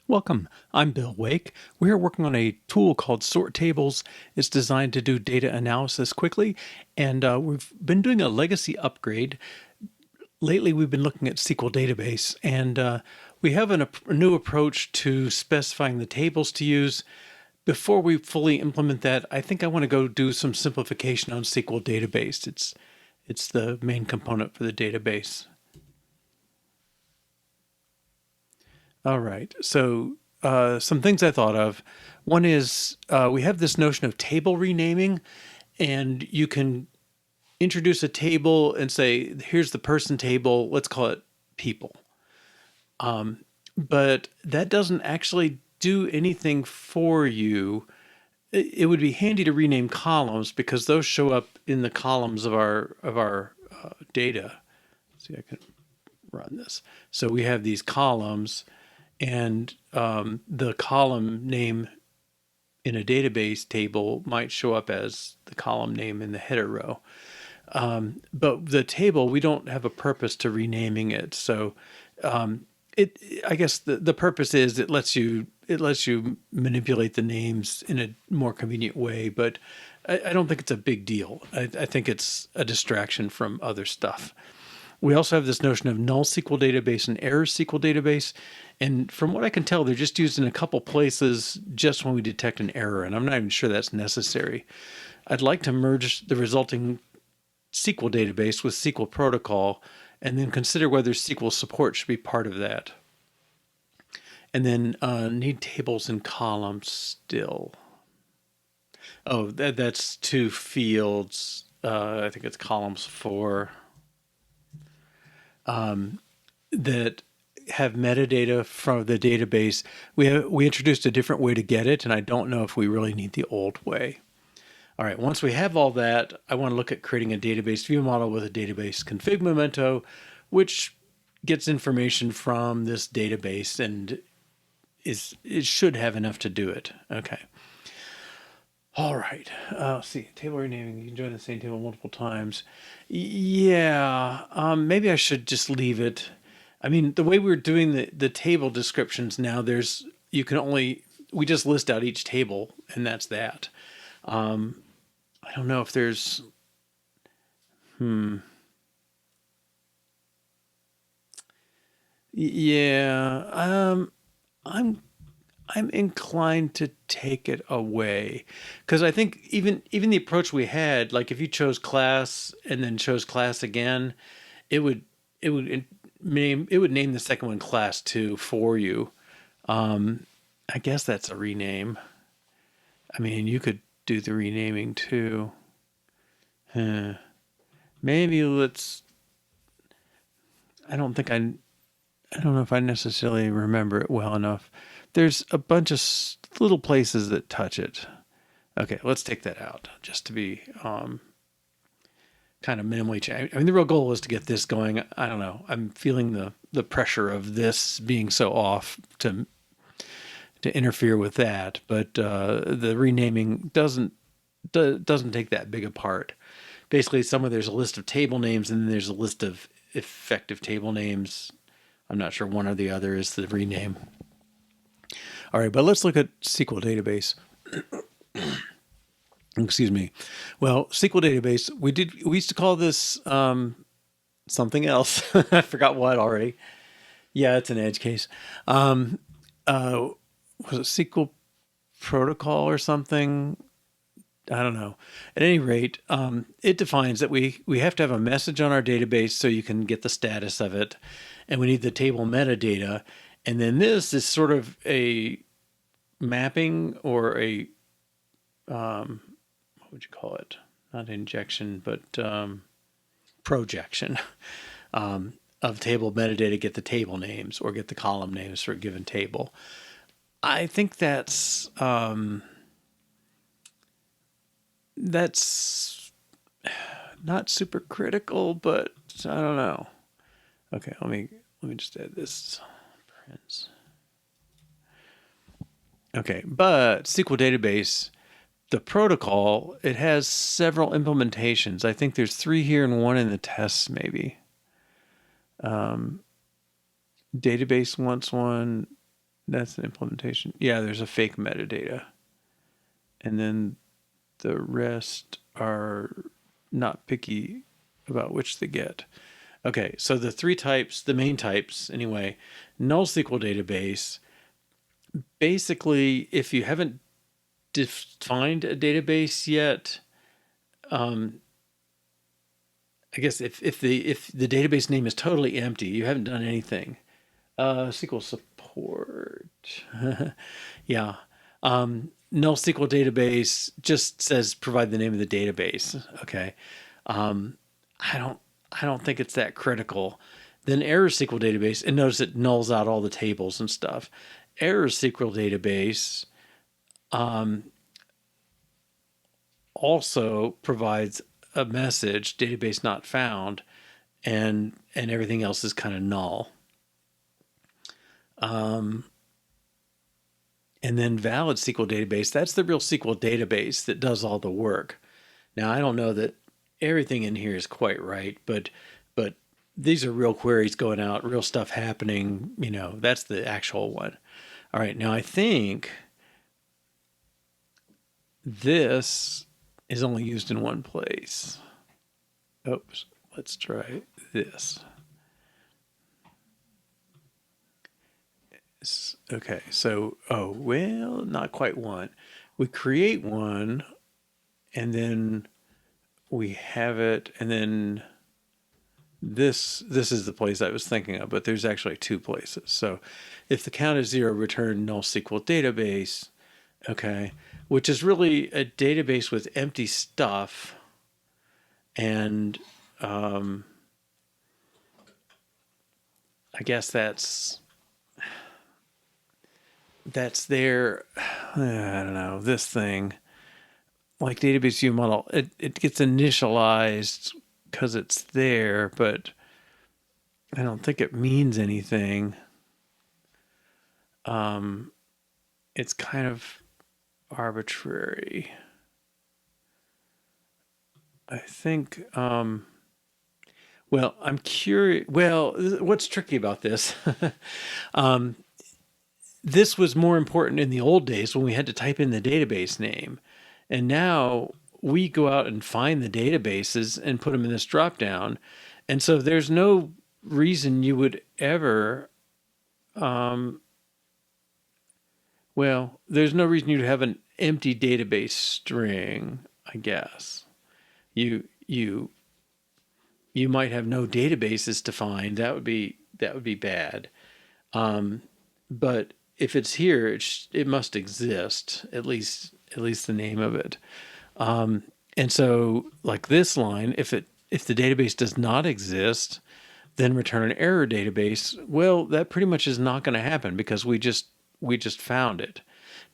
Welcome, I'm Bill Wake. We are working on a tool called SortTables. It's designed to do data analysis quickly, and we've been doing a legacy upgrade. Lately, we've been looking at SqlDatabase, and we have a new approach to specifying the tables to use. Before we fully implement that, I think I want to go do some simplification on SqlDatabase. It's the main component for the database. All right, so some things I thought of. One is we have this notion of table renaming, and you can introduce a table and say, here's the person table, let's call it people. But that doesn't actually do anything for you. It would be handy to rename columns because those show up in the columns of our data. Let's see, I can run this. So we have these columns, and the column name in a database table might show up as the column name in the header row. But the table, we don't have a purpose to renaming it. So I guess the purpose is it lets you manipulate the names in a more convenient way, but I don't think it's a big deal. I think it's a distraction from other stuff. We also have this notion of NullSqlDatabase and ErrorSqlDatabase. And from what I can tell, they're just used in a couple places just when we detect an error. And I'm not even sure that's necessary. I'd like to merge the resulting SQL database with SqlProtocol and then consider whether SqlSupport should be part of that. And then need tables and columns still. Oh, that's two fields. I think it's columns 4. That have metadata from the database. We introduced a different way to get it, and I don't know if we really need the old way. All right, once we have all that, I want to look at creating a database view model with a database config memento, which gets information from this database and it should have enough to do it. Okay. All right. Let's see. Table renaming. You can join the same table multiple times. Yeah. Maybe I should just leave it. I mean, the way we're doing the table descriptions now, we just list out each table, and that's that. I don't know if there's. Yeah. I'm inclined to take it away because I think even the approach we had, like if you chose class and then chose class again, it would name the second one class 2 for you. I guess that's a rename. I mean, you could do the renaming too. Maybe let's. I don't know if I necessarily remember it well enough. There's a bunch of little places that touch it. Okay, let's take that out just to be kind of minimally changed. I mean, the real goal is to get this going. I don't know. I'm feeling the pressure of this being so off to interfere with that, but the renaming doesn't take that big a part. Basically, there's a list of table names, and then there's a list of effective table names. I'm not sure one or the other is the rename. All right, but let's look at SqlDatabase. Excuse me. Well, SqlDatabase, we used to call this something else. I forgot what already. Yeah, it's an edge case. Was it SqlProtocol or something? I don't know. At any rate, it defines that we have to have a message on our database so you can get the status of it, and we need the table metadata. And then this is sort of a mapping or a, what would you call it? Not injection, but projection of table metadata, get the table names or get the column names for a given table. I think that's not super critical, but I don't know. Okay, let me just add this. Okay, but SqlDatabase, the protocol, it has several implementations. I think there's 3 here and 1 in the tests, maybe. Database wants one. That's an implementation. Yeah, there's a fake metadata. And then the rest are not picky about which they get. Okay, so the three types, the main types anyway, NullSqlDatabase. Basically, if you haven't defined a database yet, I guess if the database name is totally empty, you haven't done anything. SQL support. Yeah. NullSqlDatabase just says provide the name of the database. Okay. I don't think it's that critical. Then ErrorSqlDatabase, and notice it nulls out all the tables and stuff. ErrorSqlDatabase also provides a message, database not found, and everything else is kind of null. And then valid SQL database, that's the real SQL database that does all the work. Now, I don't know that everything in here is quite right, but these are real queries going out, real stuff happening, that's the actual one. All right, now I think this is only used in one place. Oops, let's try this. Okay, so, well, not quite one. We create one, and then we have it, and then this is the place I was thinking of, but there's actually two places. So if the count is 0, return NullSqlDatabase, okay, which is really a database with empty stuff, and I guess that's their, I don't know, this thing, like database view model, it gets initialized because it's there, but I don't think it means anything. It's kind of arbitrary. I think, well, I'm curious. Well, what's tricky about this? This was more important in the old days when we had to type in the database name. And now we go out and find the databases and put them in this dropdown. And so there's no reason you would ever, there's no reason you'd have an empty database string, I guess. You might have no databases to find. That would be bad. But if it's here, it must exist, at least the name of it. And so, like this line, if the database does not exist, then return an error database. Well, that pretty much is not going to happen because we just found it.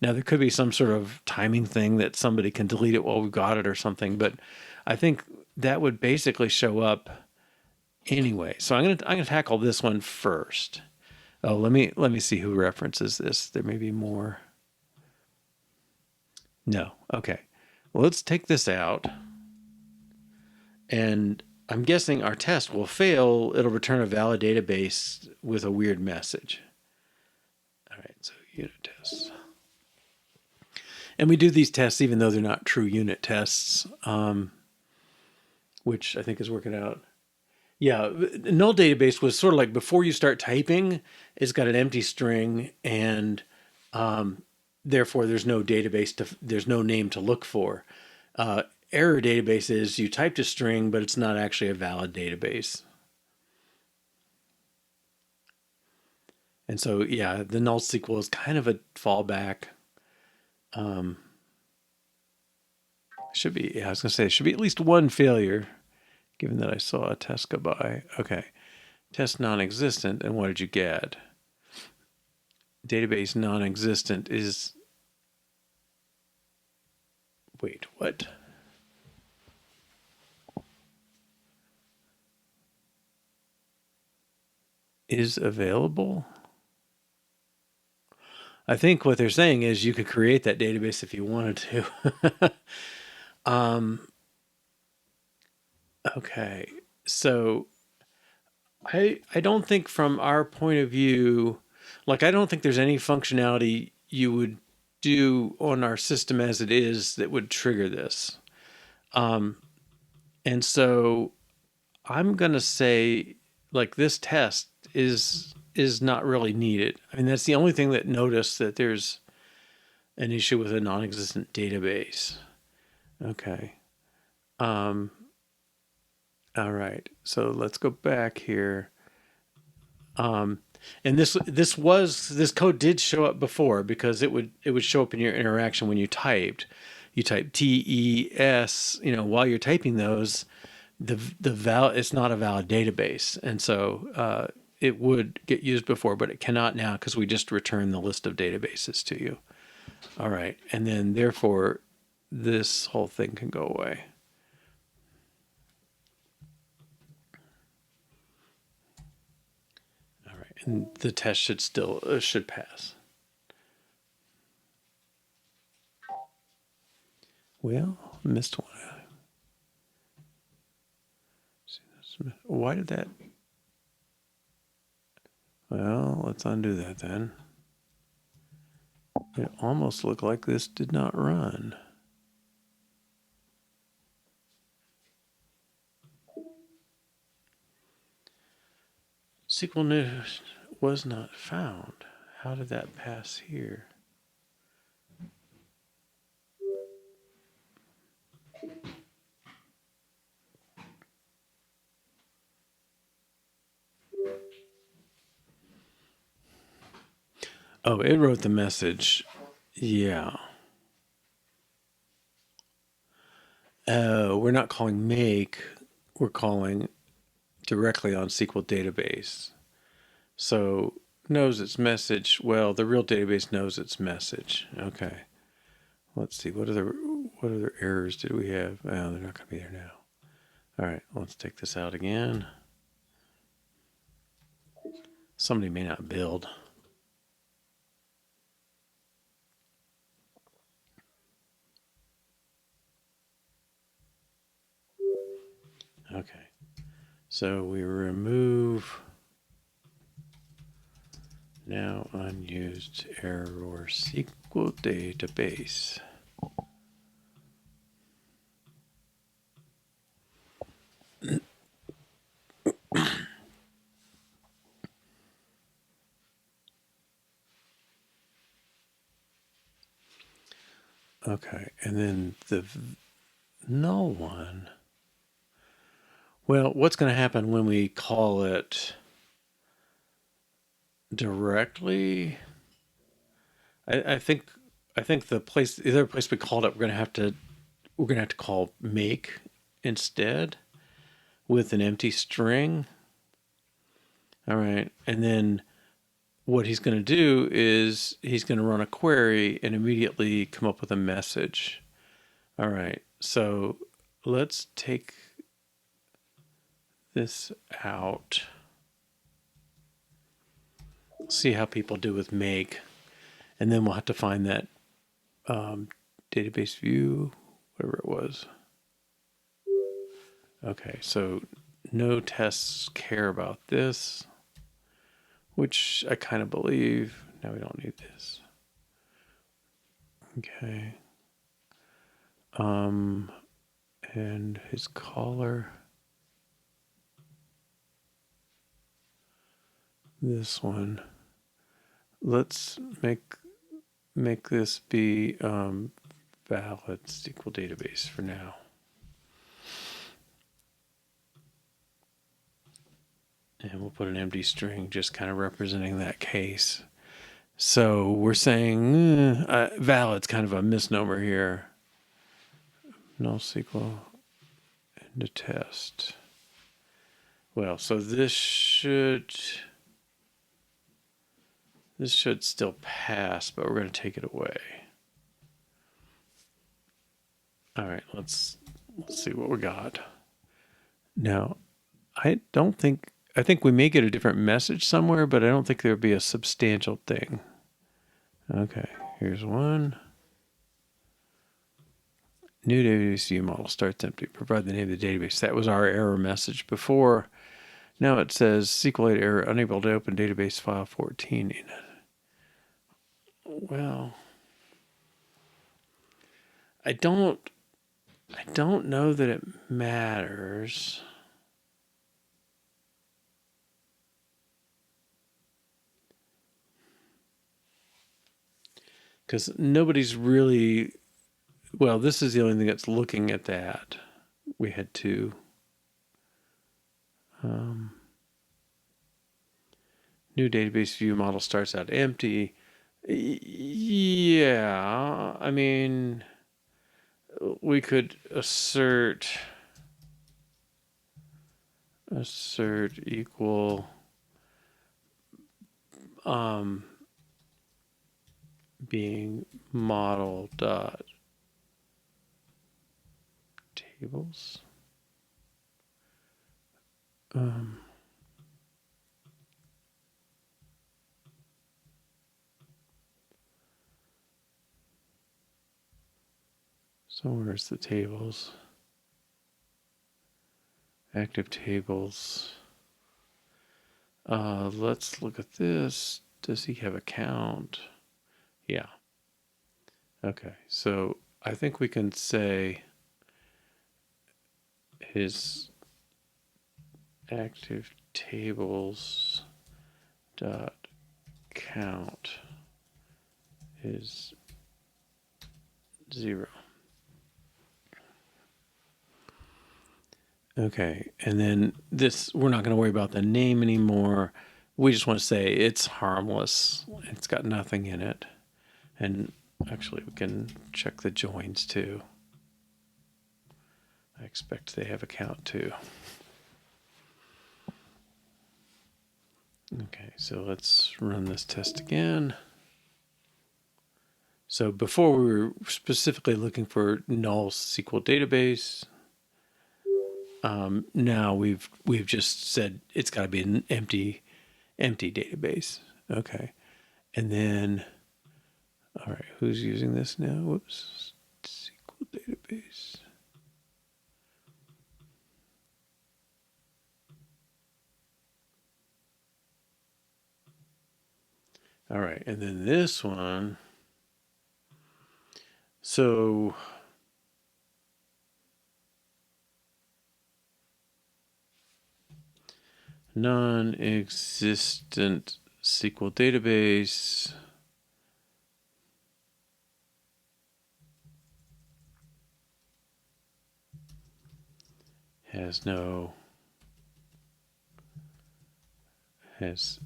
Now, there could be some sort of timing thing that somebody can delete it while we've got it or something, but I think that would basically show up anyway. So I'm gonna tackle this one first. Oh, let me see who references this. There may be more. No. Okay. Well, let's take this out. And I'm guessing our test will fail. It'll return a valid database with a weird message. All right, so unit tests. And we do these tests even though they're not true unit tests, which I think is working out. Yeah, NullDatabase was sort of like before you start typing, it's got an empty string, and therefore there's no database there's no name to look for. Error database is you typed a string, but it's not actually a valid database. And so, yeah, the NullSql is kind of a fallback. Should be, yeah, I was going to say, it should be at least one failure, given that I saw a test go by. Okay, test non-existent, and what did you get? Database non-existent is, wait, what? Is available? I think what they're saying is you could create that database if you wanted to. Okay, so I don't think from our point of view, Like, I don't think there's any functionality you would do on our system as it is that would trigger this. And so I'm going to say, like, this test is not really needed. I mean, that's the only thing that noticed that there's an issue with a non-existent database. Okay. All right. So let's go back here. And this code did show up before, because it would show up in your interaction when you typed. You type TES, while you're typing those, it's not a valid database, and so it would get used before, but it cannot now, because we just returned the list of databases to you. All right, and then therefore this whole thing can go away. All right, and the test should pass. Well, missed one. Why did that? Well, let's undo that then. It almost looked like this did not run. SQL news was not found. How did that pass here? Oh, it wrote the message. Yeah. We're not calling make, we're calling directly on SqlDatabase. So knows its message. Well, the real database knows its message. Okay. Let's see. What other errors did we have? Oh, they're not going to be there now. All right. Let's take this out again. Somebody may not build. Okay. So we remove now unused ErrorSqlDatabase. Okay, and then the null one. Well, what's going to happen when we call it directly? I think the other place we called it, we're going to have to call make instead with an empty string. All right, and then what he's going to do is he's going to run a query and immediately come up with a message. All right, so let's take this out. See how people do with make, and then we'll have to find that database view, whatever it was. Okay, so no tests care about this, which I kind of believe. Now we don't need this. Okay. And his caller. This one. Let's make this be valid SqlDatabase for now. And we'll put an empty string just kind of representing that case. So we're saying valid's kind of a misnomer here. NullSql and a test. Well, so this should still pass, but we're going to take it away. All right, let's see what we got. Now, I think we may get a different message somewhere, but I don't think there'll be a substantial thing. Okay, here's one. New database view model starts empty. Provide the name of the database. That was our error message before. Now it says SQLite error, unable to open database file 14. Well, I don't know that it matters. Because nobody's really, well, this is the only thing that's looking at that. We had to new database view model starts out empty. Yeah, I mean, we could assert equal being model dot tables. So where's the tables? Active tables. Let's look at this. Does he have a count? Yeah. Okay, so I think we can say his active tables dot count is 0. Okay, and then this, we're not going to worry about the name anymore. We just want to say it's harmless. It's got nothing in it. And actually, we can check the joins too. I expect they have a count too. Okay, so let's run this test again. So before we were specifically looking for NullSqlDatabase. Now we've just said it's got to be an empty database. Okay, and then all right, who's using this now? Whoops, SqlDatabase. All right, and then this one. So non-existent SQL database has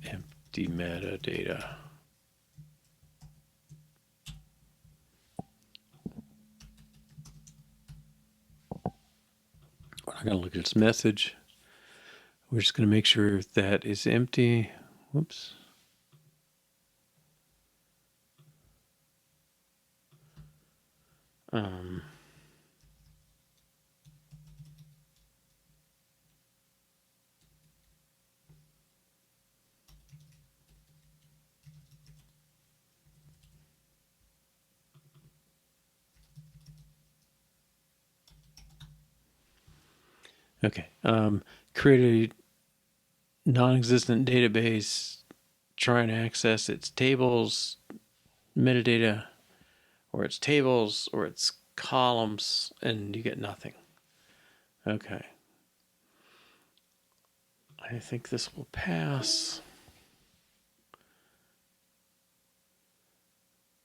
empty metadata. We're not going to look at its message. We're just going to make sure that is empty. Whoops. Okay. Create a non-existent database, try and access its tables, metadata, or its tables, or its columns, and you get nothing. Okay. I think this will pass.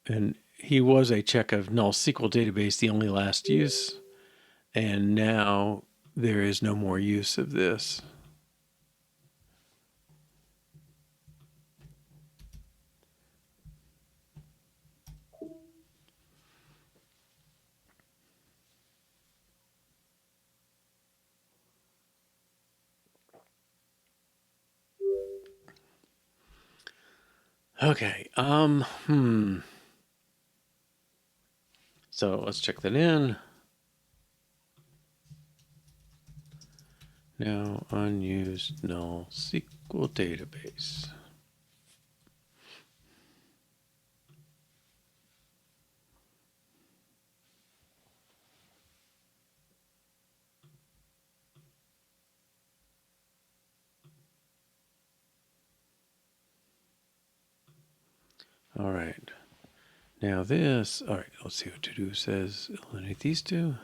And he was a check of NullSqlDatabase, the only last use. And now there is no more use of this. Okay, So let's check that in. Now unused NullSqlDatabase. All right. Now this, all right, let's see what to do says. Eliminate these two.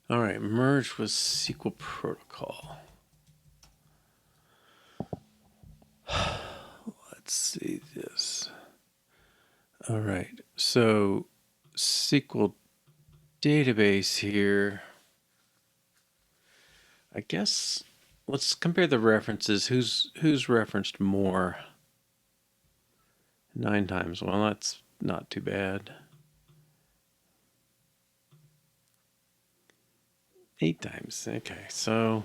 All right, merge with SQL Protocol. Let's see this. All right, so SQL database here. I guess let's compare the references. Who's referenced more? 9 times. Well, that's not too bad. 8 times. Okay, so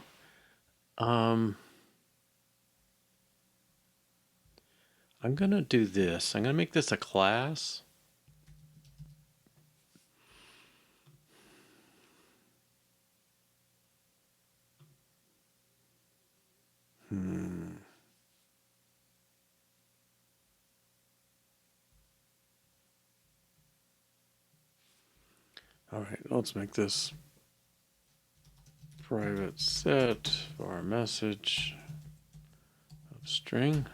I'm gonna do this. I'm gonna make this a class. All right, let's make this private set for our message of string.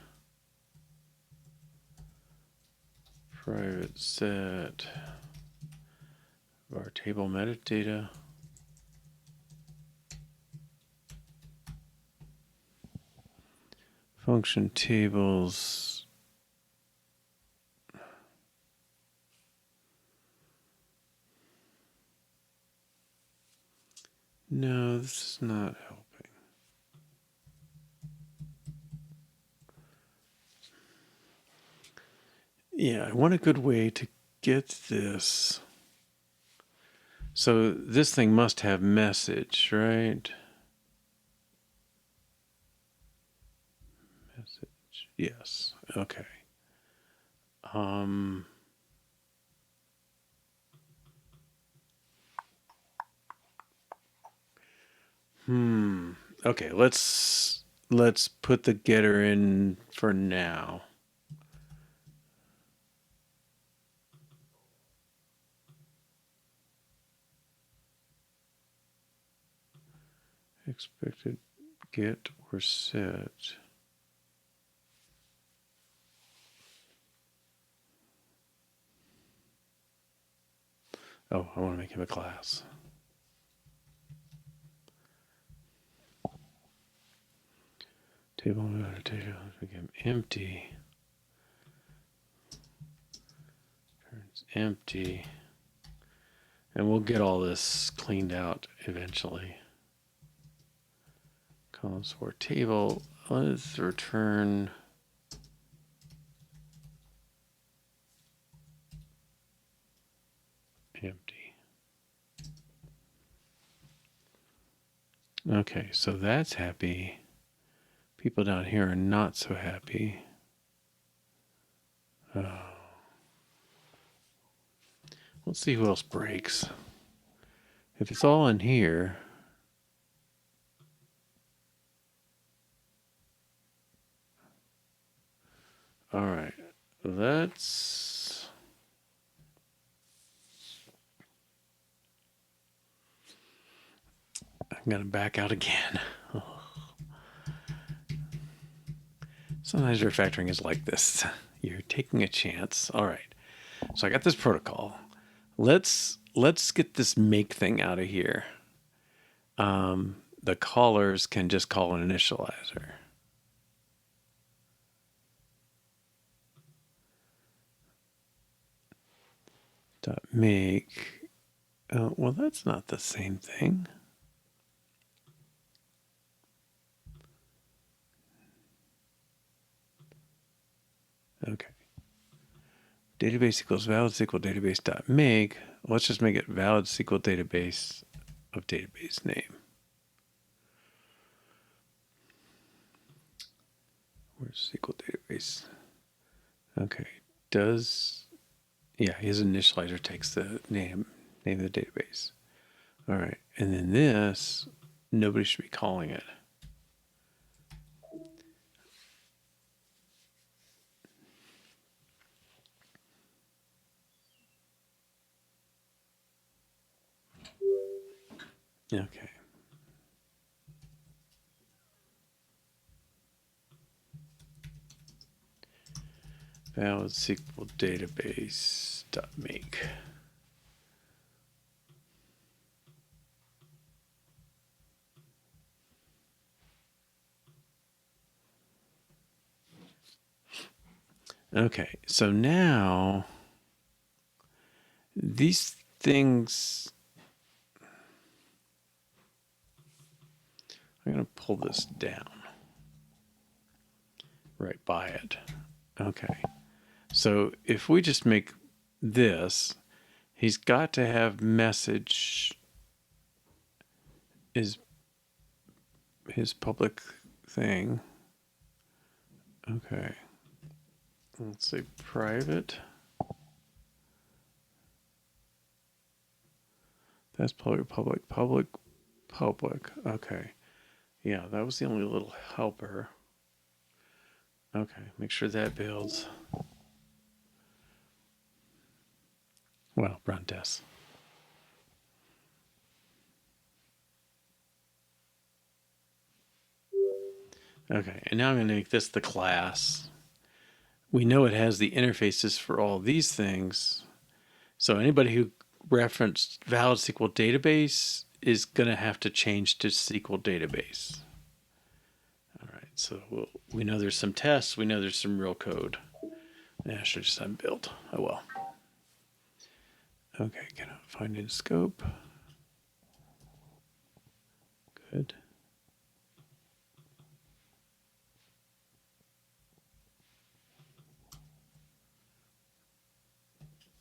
Private set of our table metadata. Function tables. No, this is not helping. Yeah, I want a good way to get this. So this thing must have message, right? Message. Yes. Okay. Okay, let's put the getter in for now. Expected get or set. Oh, I want to make him a class. Table metadata, make him empty. Turns empty. And we'll get all this cleaned out eventually. Columns for table. Let's return empty. Okay, so that's happy. People down here are not so happy. Let's see who else breaks. If it's all in here. All right, let's. I'm gonna back out again. Sometimes refactoring is like this. You're taking a chance. All right. So I got this protocol. Let's get this make thing out of here. The callers can just call an initializer. Dot make. Well, that's not the same thing. Okay. Database equals valid SqlDatabase dot make. Let's just make it valid SqlDatabase of database name. Where's SqlDatabase? Okay. Yeah, his initializer takes the name of the database. All right, and then this, nobody should be calling it. Okay. Valid SQL database .make. Okay, so now these things, I'm going to pull this down right by it. Okay, so if we just make this, he's got to have message is his public thing. Okay, let's say private. That's public, public, public, public. Okay. Yeah, that was the only little helper. Okay, make sure that builds. Well, run tests. Okay, and now I'm going to make this the class. We know it has the interfaces for all these things. So anybody who referenced valid SQL database is going to have to change to SQL database. All right, so we know there's some tests. We know there's some real code. Yeah, I should just unbuild. Oh well. Okay, cannot find in scope. Good.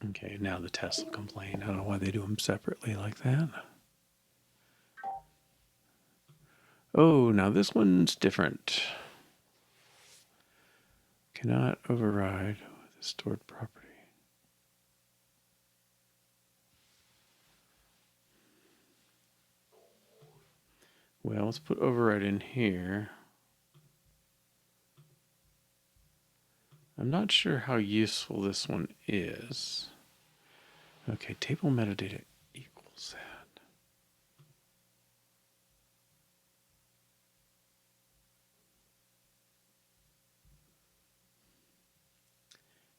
Okay, now the tests will complain. I don't know why they do them separately like that. Oh, now this one's different. Cannot override with a stored property. Well, let's put override in here. I'm not sure how useful this one is. Okay, table metadata equals that.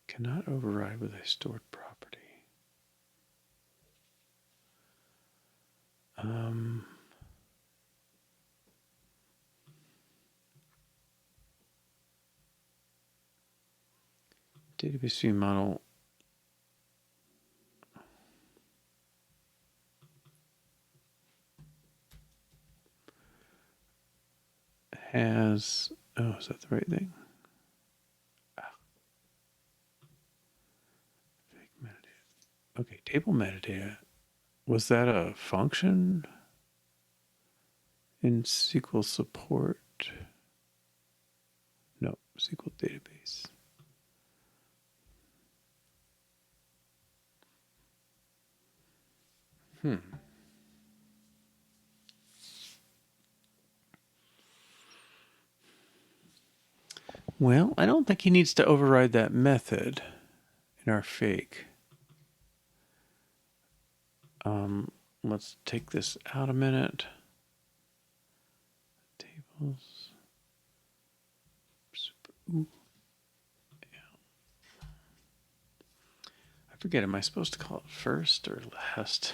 Cannot override with a stored property. Database view model has, oh, is that the right thing? Fake metadata. Okay, table metadata. Was that a function in SQL support? No, SQL database. Well, I don't think he needs to override that method in our fake. Let's take this out a minute. Tables. Ooh. Yeah. I forget, am I supposed to call it first or last?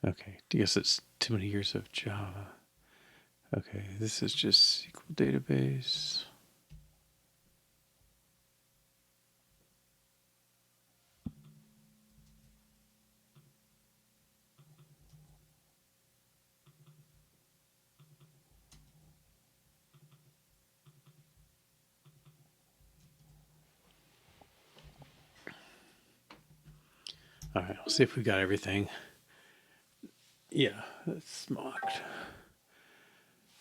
Okay, I guess it's too many years of Java. Okay, this is just SQL database. All right, we'll see if we got everything. Yeah, that's mocked.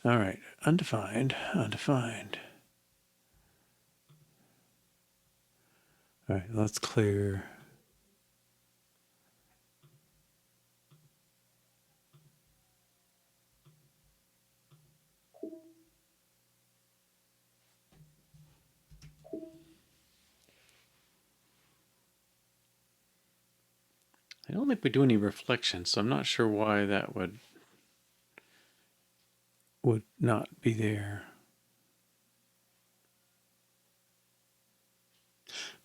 All right, undefined, undefined. All right, let's clear. I don't think we do any reflections, so I'm not sure why that would not be there.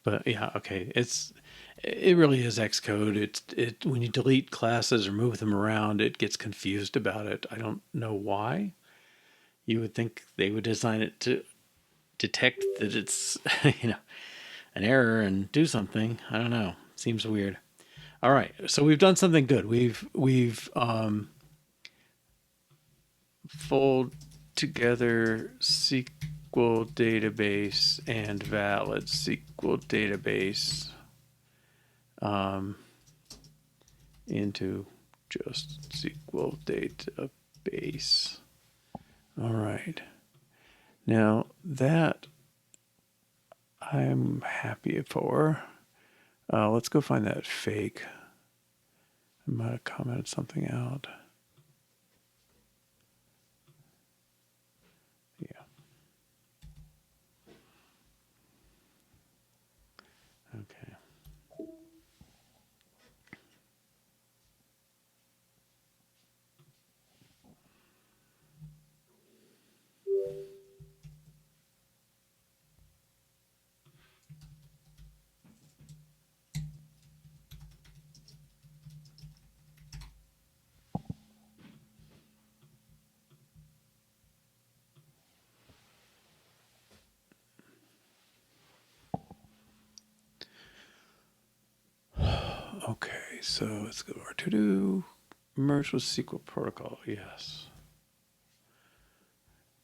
But yeah, okay, it really is Xcode. It when you delete classes or move them around, it gets confused about it. I don't know why. You would think they would design it to detect that it's an error and do something. I don't know. Seems weird. All right, so we've done something good. We've fold together SQL database and valid SQL database into just SQL database. All right. Now that I'm happy for. Let's go find that fake. I might have commented something out. Yeah. Okay. Okay, so let's go to our to-do. Merge with SqlProtocol, yes.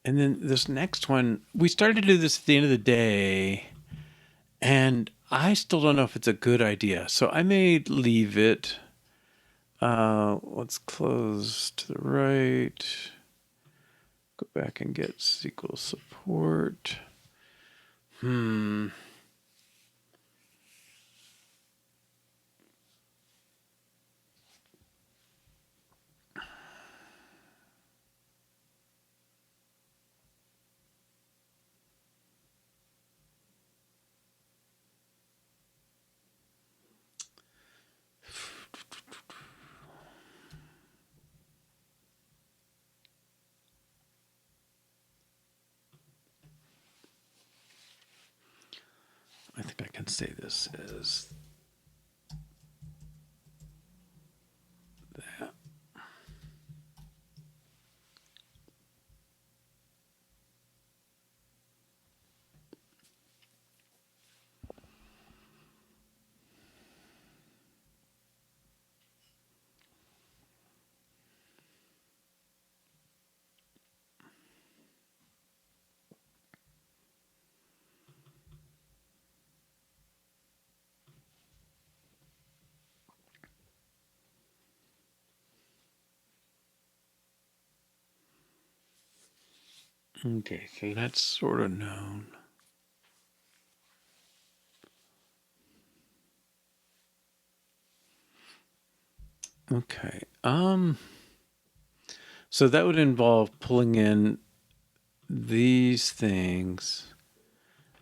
And then this next one, we started to do this at the end of the day, and I still don't know if it's a good idea. So I may leave it. Let's close to the right. Go back and get SQL support. I think I can say this as that. Okay, so that's sort of known. Okay. So that would involve pulling in these things.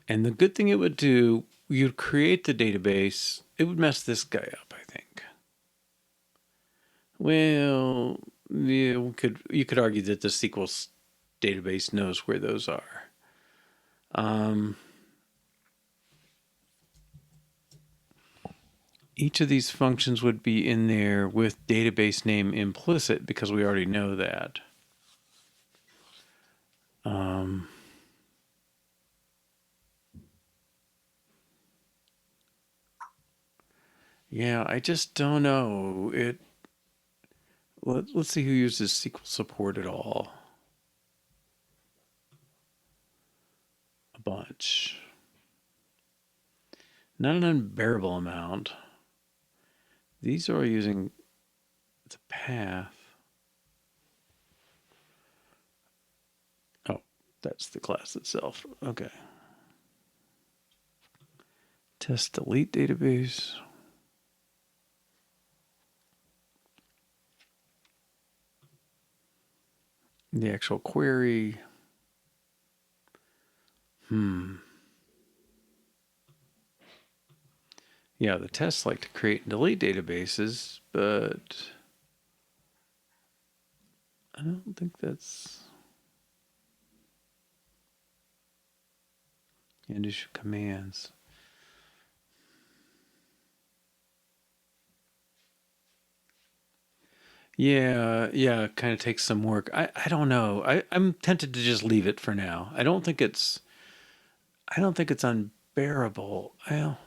And the good thing it would do, you'd create the database. It would mess this guy up, I think. Well, yeah, you could argue that the SQL database knows where those are. Each of these functions would be in there with database name implicit because we already know that. Yeah, I just don't know. Let's see who uses SQL support at all. A bunch. Not an unbearable amount. These are using the path. Oh, that's the class itself. Okay. Test delete database. The actual query. Yeah, the tests like to create and delete databases, but I don't think that's and issue commands. Yeah, kind of takes some work. I don't know. I'm tempted to just leave it for now. I don't think it's unbearable. Well,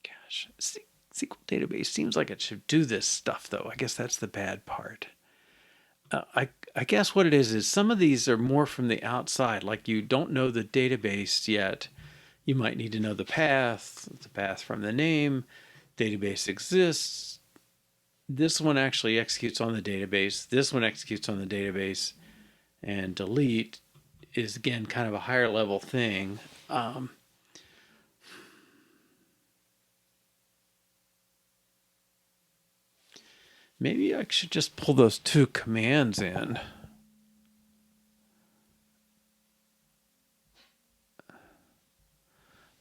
gosh, SQL database seems like it should do this stuff though. I guess that's the bad part. I guess what it is some of these are more from the outside, like you don't know the database yet. You might need to know the path from the name. Database exists. This one actually executes on the database. This one executes on the database. And delete is, again, kind of a higher level thing. Maybe I should just pull those two commands in.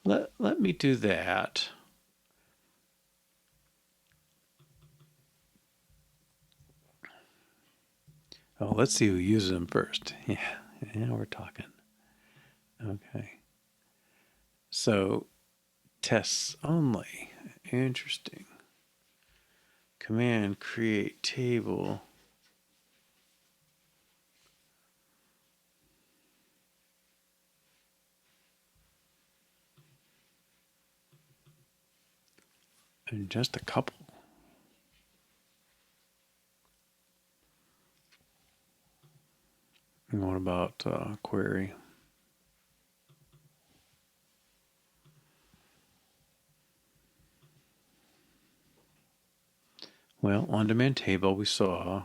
Let me do that. Oh, let's see who uses them first. Yeah, we're talking. Okay. So, tests only. Interesting. Command create table. And just a couple. And what about query? Well, on-demand table we saw.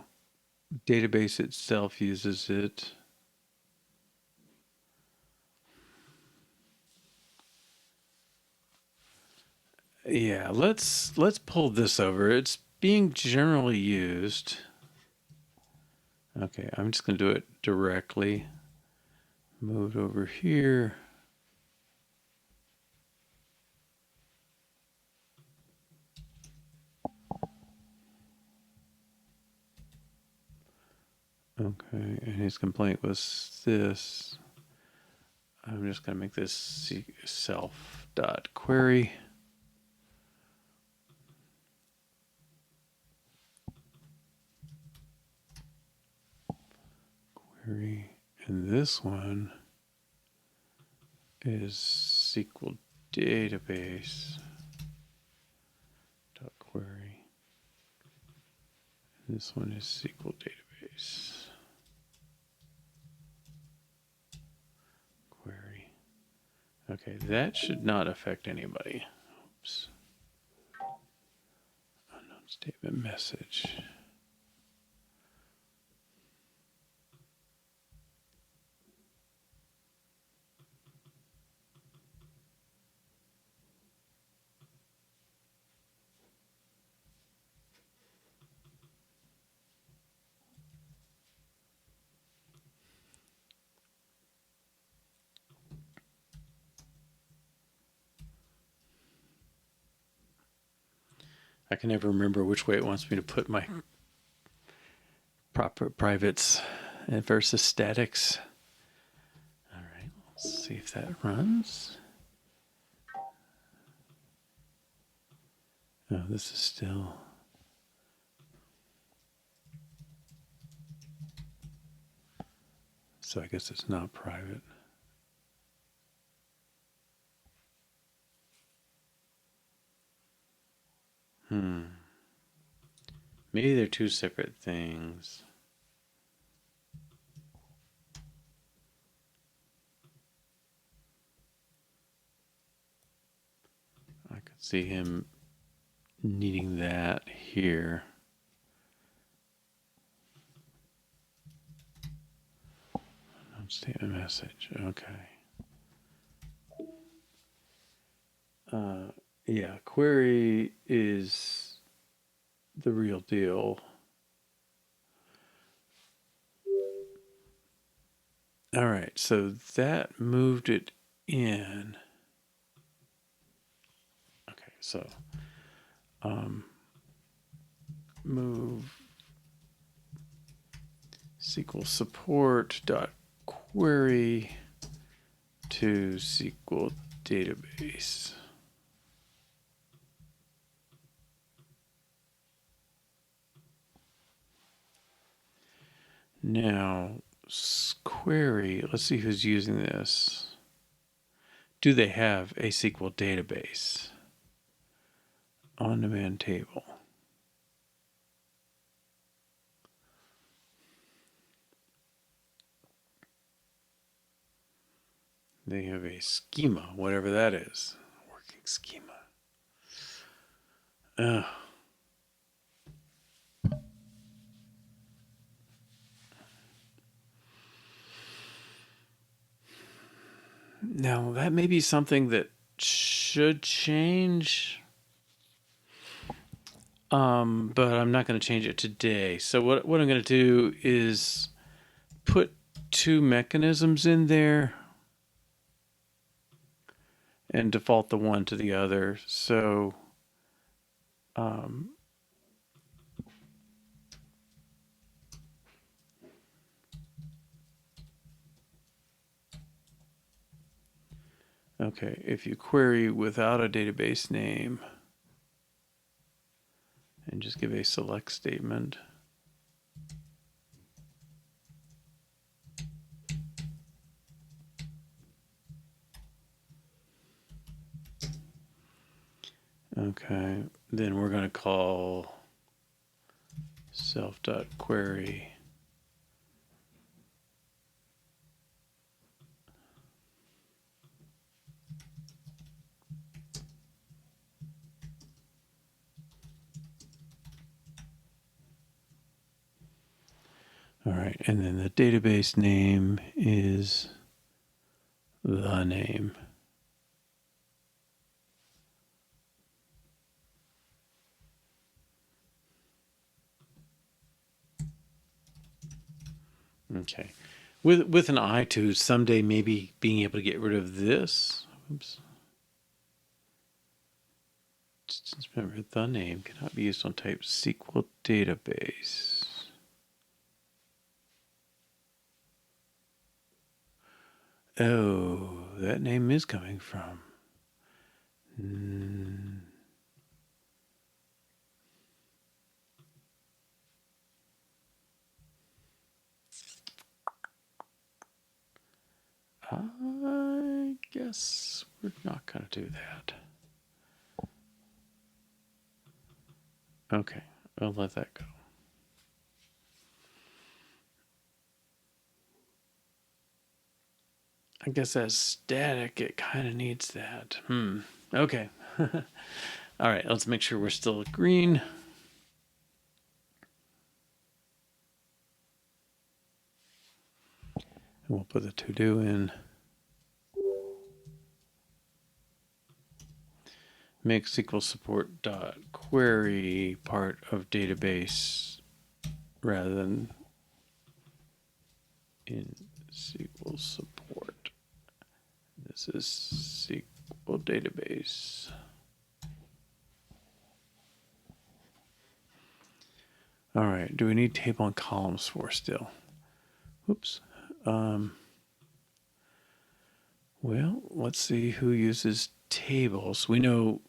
Database itself uses it. Yeah, let's pull this over. It's being generally used. Okay, I'm just going to do it directly. Move over here. Okay, and his complaint was this. I'm just going to make this self.query. Query. And this one is SqlDatabase.query. This one is SqlDatabase. Query. Okay, that should not affect anybody. Oops. Unknown statement message. I can never remember which way it wants me to put my proper privates versus statics. All right, let's see if that runs. Oh, this is still. So I guess it's not private. Maybe they're two separate things. I could see him needing that here. Statement message. Okay. Yeah, query is the real deal. All right, so that moved it in. Okay, so move SqlSupport.query to SqlDatabase. Now, query, let's see who's using this. Do they have a SQL database? On-demand table. They have a schema, whatever that is. Working schema. Now, that may be something that should change, but I'm not going to change it today. So what I'm going to do is put two mechanisms in there and default the one to the other. So okay, if you query without a database name and just give a select statement, okay, then we're going to call self.query. All right, and then the database name is the name. Okay, with an eye to someday maybe being able to get rid of this. Oops. Just remember, the name cannot be used on type SQL database. Oh, that name is coming from. I guess we're not going to do that. Okay, I'll let that go. I guess as static, it kind of needs that. Okay. All right, let's make sure we're still green. And we'll put the to-do in. Make SqlSupport.query part of database rather than in SQL Support. This is SqlDatabase. All right, do we need table and columns for still? Oops. Well, let's see who uses tables. We know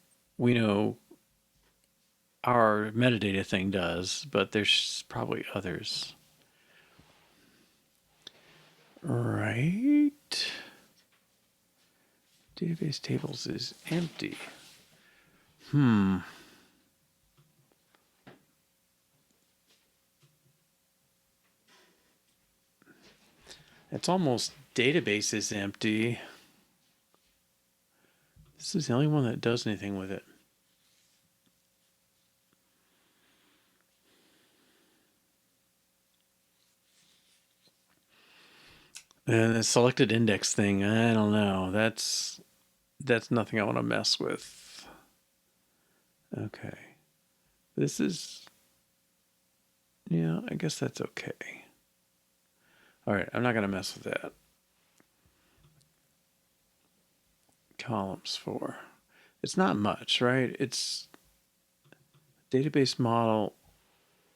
our metadata thing does, but there's probably others. Right. Database tables is empty. It's almost database is empty. This is the only one that does anything with it. And the selected index thing, I don't know. That's nothing I want to mess with. Okay. This is, yeah, I guess that's okay. All right, I'm not going to mess with that. Columns for. It's not much, right? It's database model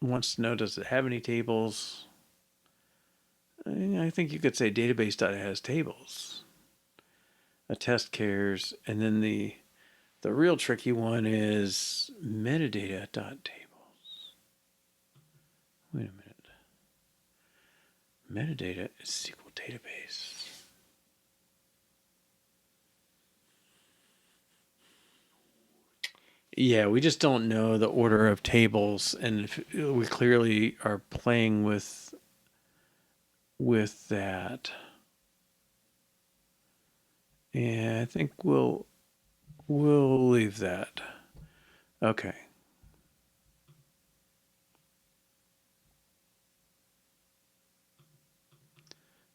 wants to know, does it have any tables? I think you could say database.has tables. A test cares, and then the real tricky one is metadata.tables. Wait a minute. Metadata is SqlDatabase. Yeah, we just don't know the order of tables, and if we clearly are playing with that. Yeah, I think we'll leave that. Okay.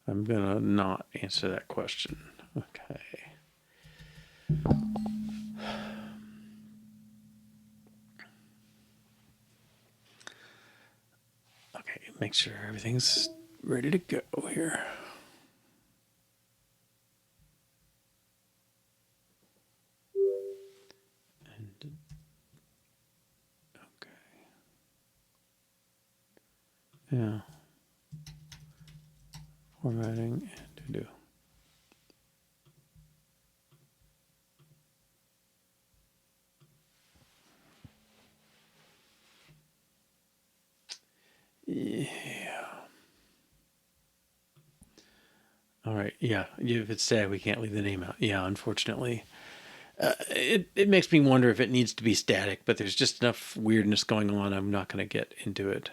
I'm gonna not answer that question. Okay. Okay, make sure everything's ready to go here. And, okay. Yeah. Formatting and to do. Yeah. All right. Yeah. If it's static, we can't leave the name out. Yeah, unfortunately. It makes me wonder if it needs to be static, but there's just enough weirdness going on. I'm not going to get into it.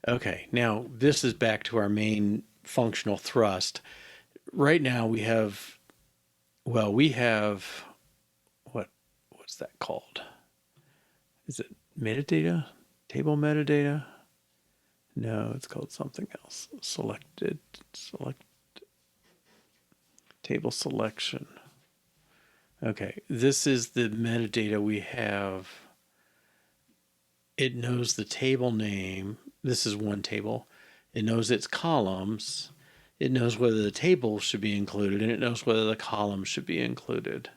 Okay. Now, this is back to our main functional thrust. Right now, we have what's that called? Is it metadata? Table metadata? No, it's called something else. Select table selection. Okay, this is the metadata we have. It knows the table name. This is one table. It knows its columns. It knows whether the table should be included, and it knows whether the columns should be included.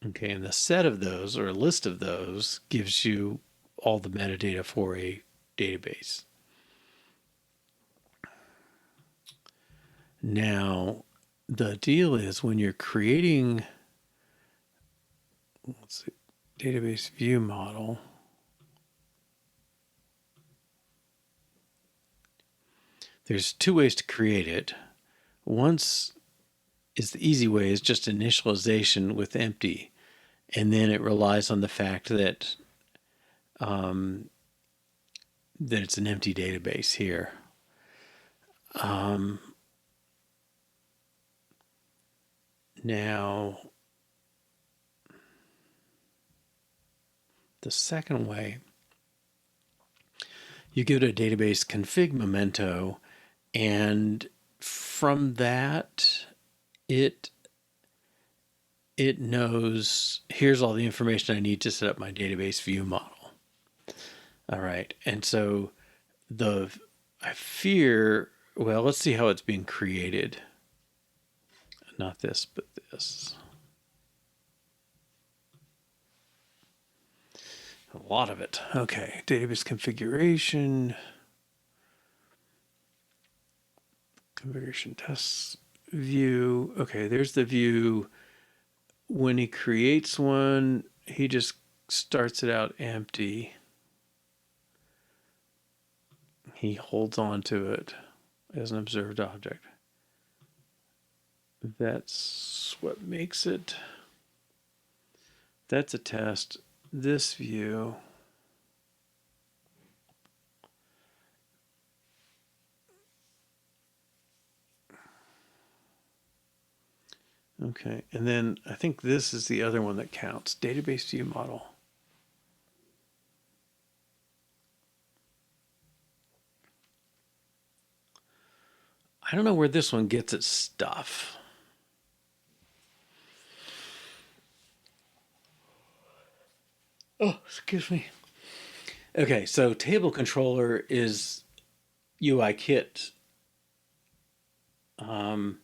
Okay, and the set of those, or a list of those, gives you all the metadata for a database. Now, the deal is when you're creating, let's see, database view model, there's two ways to create it. Once is the easy way, is just initialization with empty, and then it relies on the fact that that it's an empty database here. Now, the second way, you give it a database config memento, and from that, it knows, here's all the information I need to set up my database view model. All right, and so I fear, well, let's see how it's being created. Not this, but this. A lot of it. Okay, database configuration tests view. Okay, there's the view. When he creates one, he just starts it out empty. He holds on to it as an observed object. That's what makes it. That's a test. This view. Okay, and then I think this is the other one that counts. Database view model. I don't know where this one gets its stuff. Oh, excuse me. Okay, so table controller is UIKit. And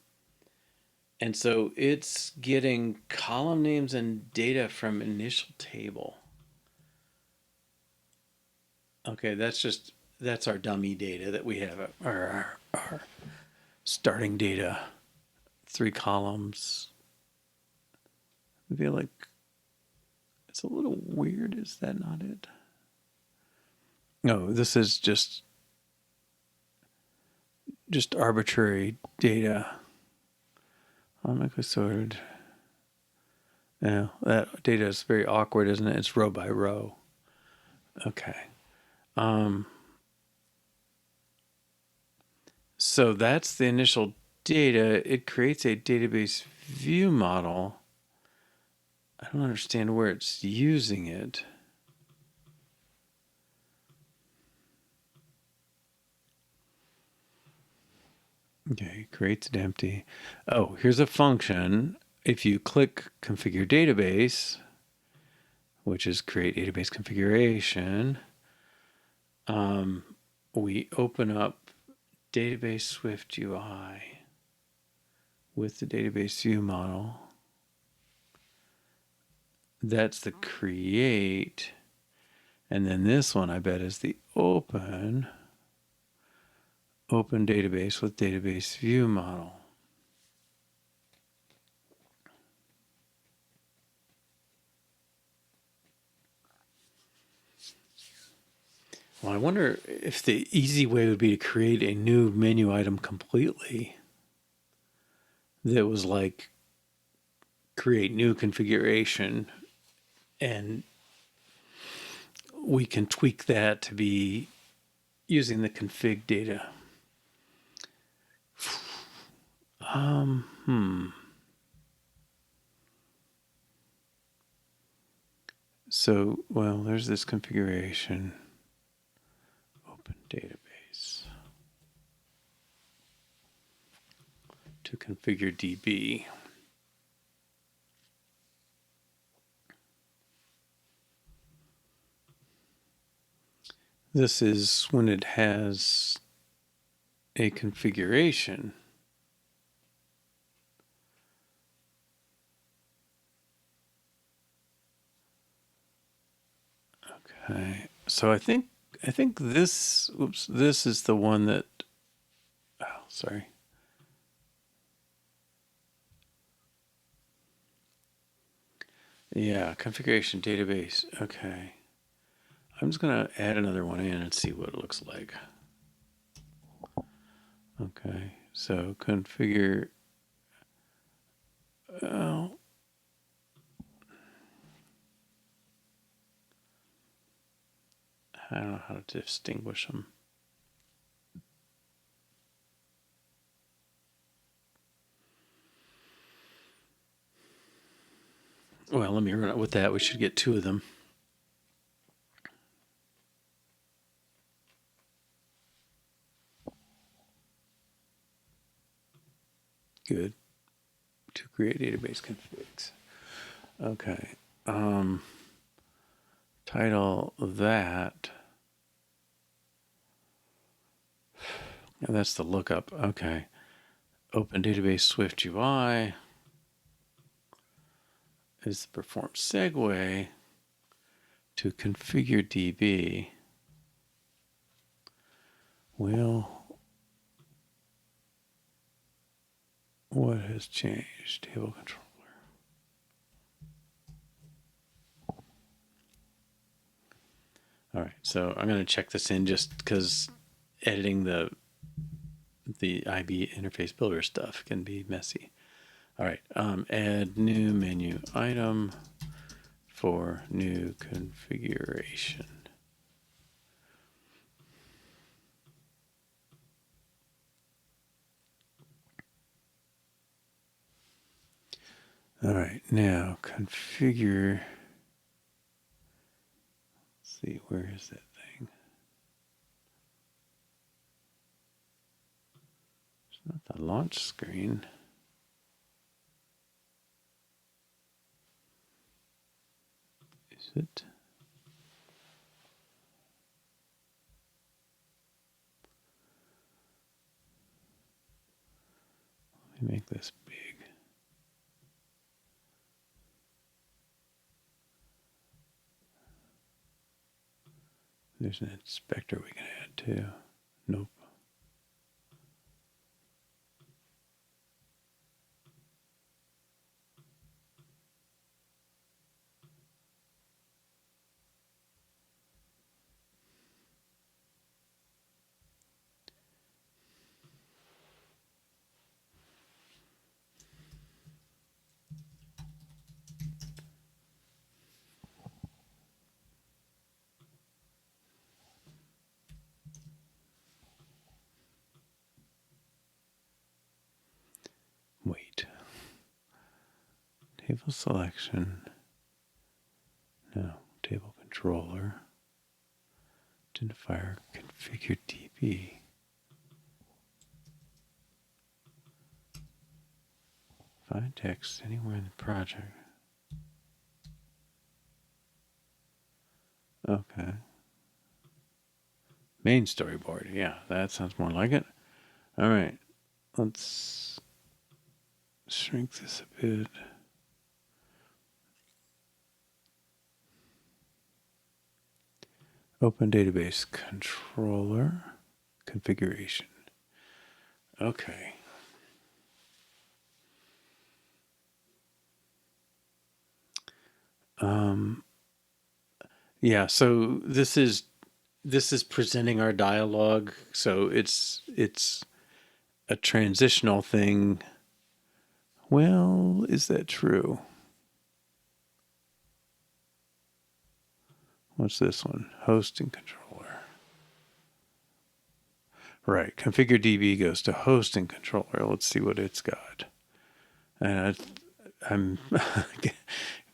so it's getting column names and data from initial table. Okay, that's our dummy data that we have, our starting data, 3 columns. I feel like it's a little weird. Is that not it? No, this is just arbitrary data. Automatically sorted. Yeah, that data is very awkward, isn't it? It's row by row. Okay. So that's the initial data. It creates a database view model. I don't understand where it's using it. Okay, creates it empty. Oh, here's a function. If you click configure database, which is create database configuration, we open up database Swift UI with the database view model. That's the create. And then this one, I bet, is the open database with database view model. Well, I wonder if the easy way would be to create a new menu item completely that was like create new configuration, and we can tweak that to be using the config data. So, well, there's this configuration. Open database to configure DB. This is when it has a configuration. Okay, so I think this, oops, this is the one that, oh, sorry. Yeah, configuration database. Okay. I'm just going to add another one in and see what it looks like. Okay, so configure. Oh. I don't know how to distinguish them. Well, let me run it with that. We should get 2 of them. Good. To create database configs. Okay. Title that. And that's the lookup. Okay. Open database Swift UI is the perform segue to configure DB. Well, what has changed? Table controller. All right, so I'm going to check this in just because editing the IB interface builder stuff can be messy. All right, add new menu item for new configuration. All right, now configure. Let's see, where is that thing? Not the launch screen. Is it? Let me make this big. There's an inspector we can add too. Nope. Wait. Table selection. No. Table controller. Identifier configure DB. Find text anywhere in the project. Okay. Main storyboard. Yeah, that sounds more like it. All right. Let's shrink this a bit. Open database controller configuration. Okay. Yeah, so this is presenting our dialogue. So it's a transitional thing. Well, is that true? What's this one? Hosting controller. Right. Configure DB goes to hosting controller. Let's see what it's got. And I'm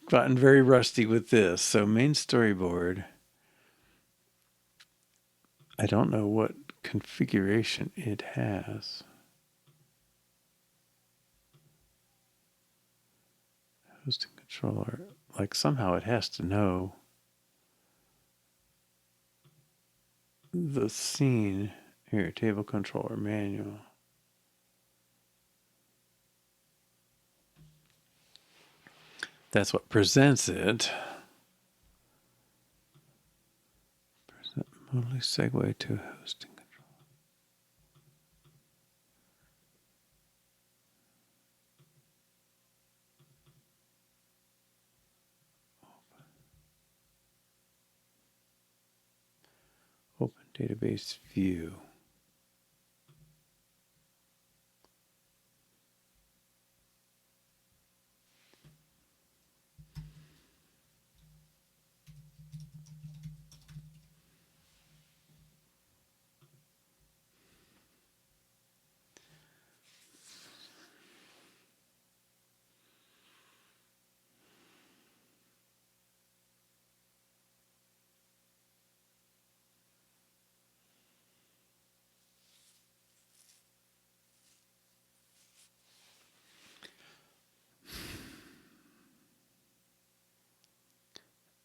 gotten very rusty with this. So main storyboard. I don't know what configuration it has. Hosting controller. Like somehow it has to know the scene. Here, table controller manual. That's what presents it. Present modally segue to hosting control. Open database view.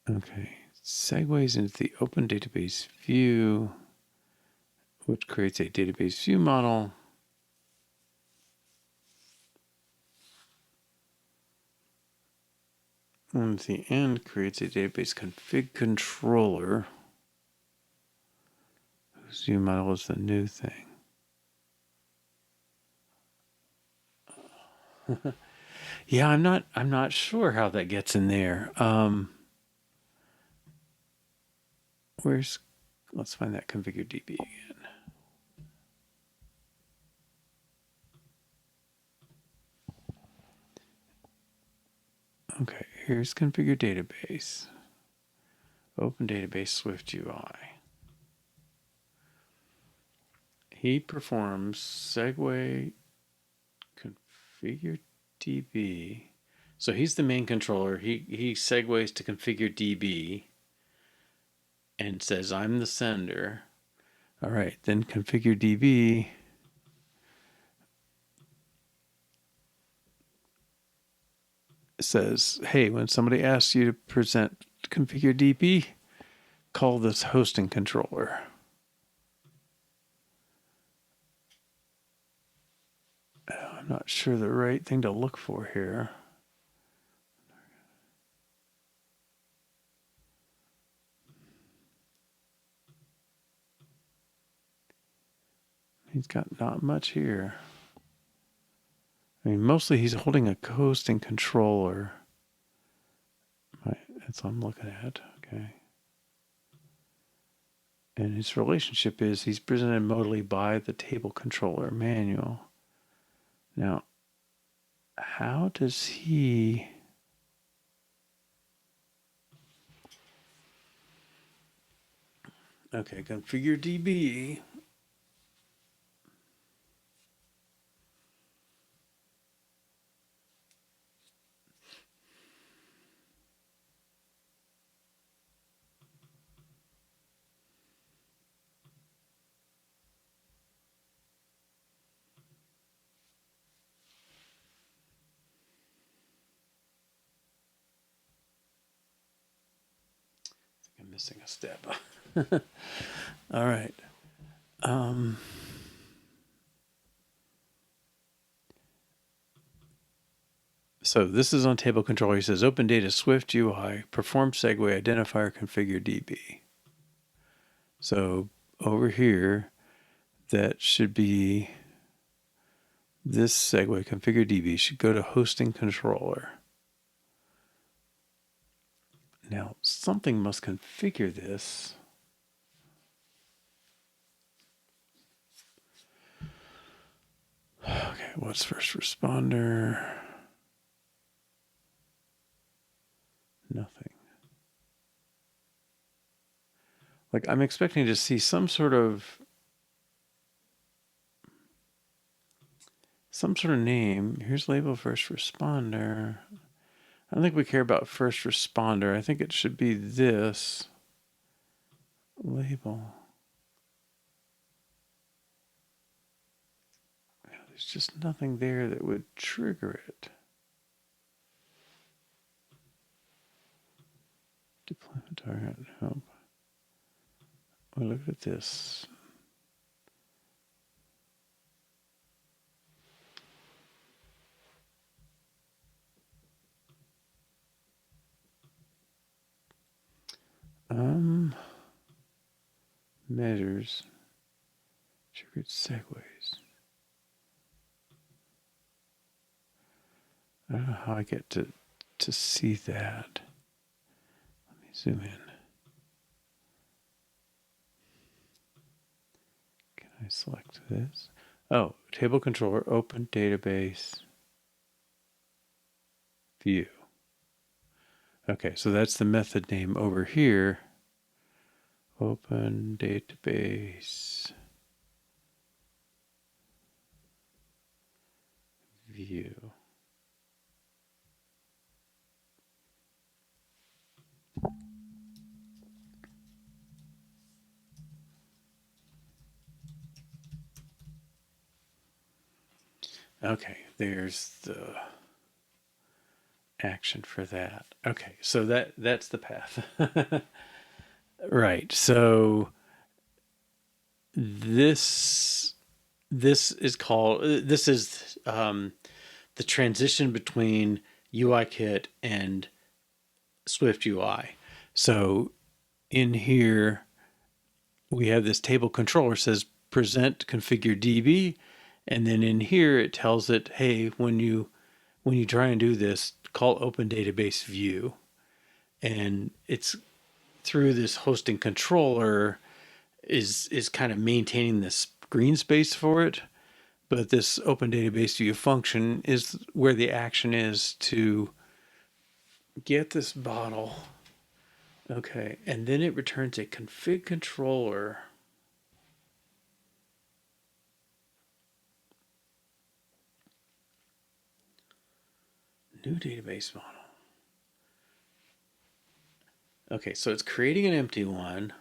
Okay, segues into the open database view, which creates a database view model. And at the end, creates a database config controller, whose view model is the new thing. Yeah, I'm not sure how that gets in there. Let's find that configure DB again. Okay, here's configure database. Open database Swift UI. He performs segue configure DB. So he's the main controller. He segues to configure DB and says, I'm the sender. All right, then configure DB says, hey, when somebody asks you to present configure DB, call this hosting controller. I'm not sure the right thing to look for here. He's got not much here. I mean, mostly he's holding a hosting controller. That's what I'm looking at. Okay. And his relationship is he's presented modally by the table controller manual. Now, how does he... Okay, configure DB. I'm missing a step. All right. So this is on table controller. He says open data Swift UI, perform segue, identifier, configure DB. So over here, that should be this segue, configure DB, should go to hosting controller. Now, something must configure this. Okay, what's first responder? Nothing. Like, I'm expecting to see some sort of name. Here's label first responder. I don't think we care about first responder. I think it should be this label. There's just nothing there that would trigger it. Deployment target, help. We look at this. Measures, triggered segues. I don't know how I get to see that. Let me zoom in. Can I select this? Oh, table controller, open database, view. Okay, so that's the method name over here. Open database, view. Okay, there's the action for that. Okay, so that's the path. Right. So this is called this is the transition between UIKit and Swift UI. So in here we have this table controller says present configure DB, and then in here it tells it, hey, when you try and do this, call open database view, and it's through this hosting controller is kind of maintaining this green space for it. But this open database view function is where the action is to get this bottle. Okay, and then it returns a config controller. New database model. Okay, so it's creating an empty one.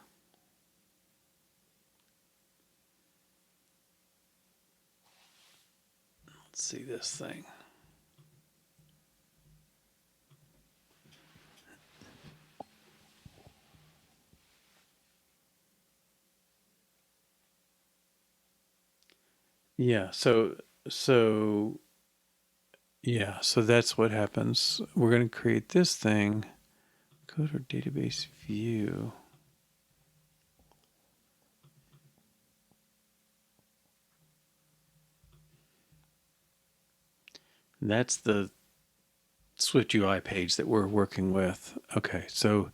Let's see this thing. Yeah. So yeah. So that's what happens. We're going to create this thing. Go to our database view. That's the Swift UI page that we're working with. Okay, so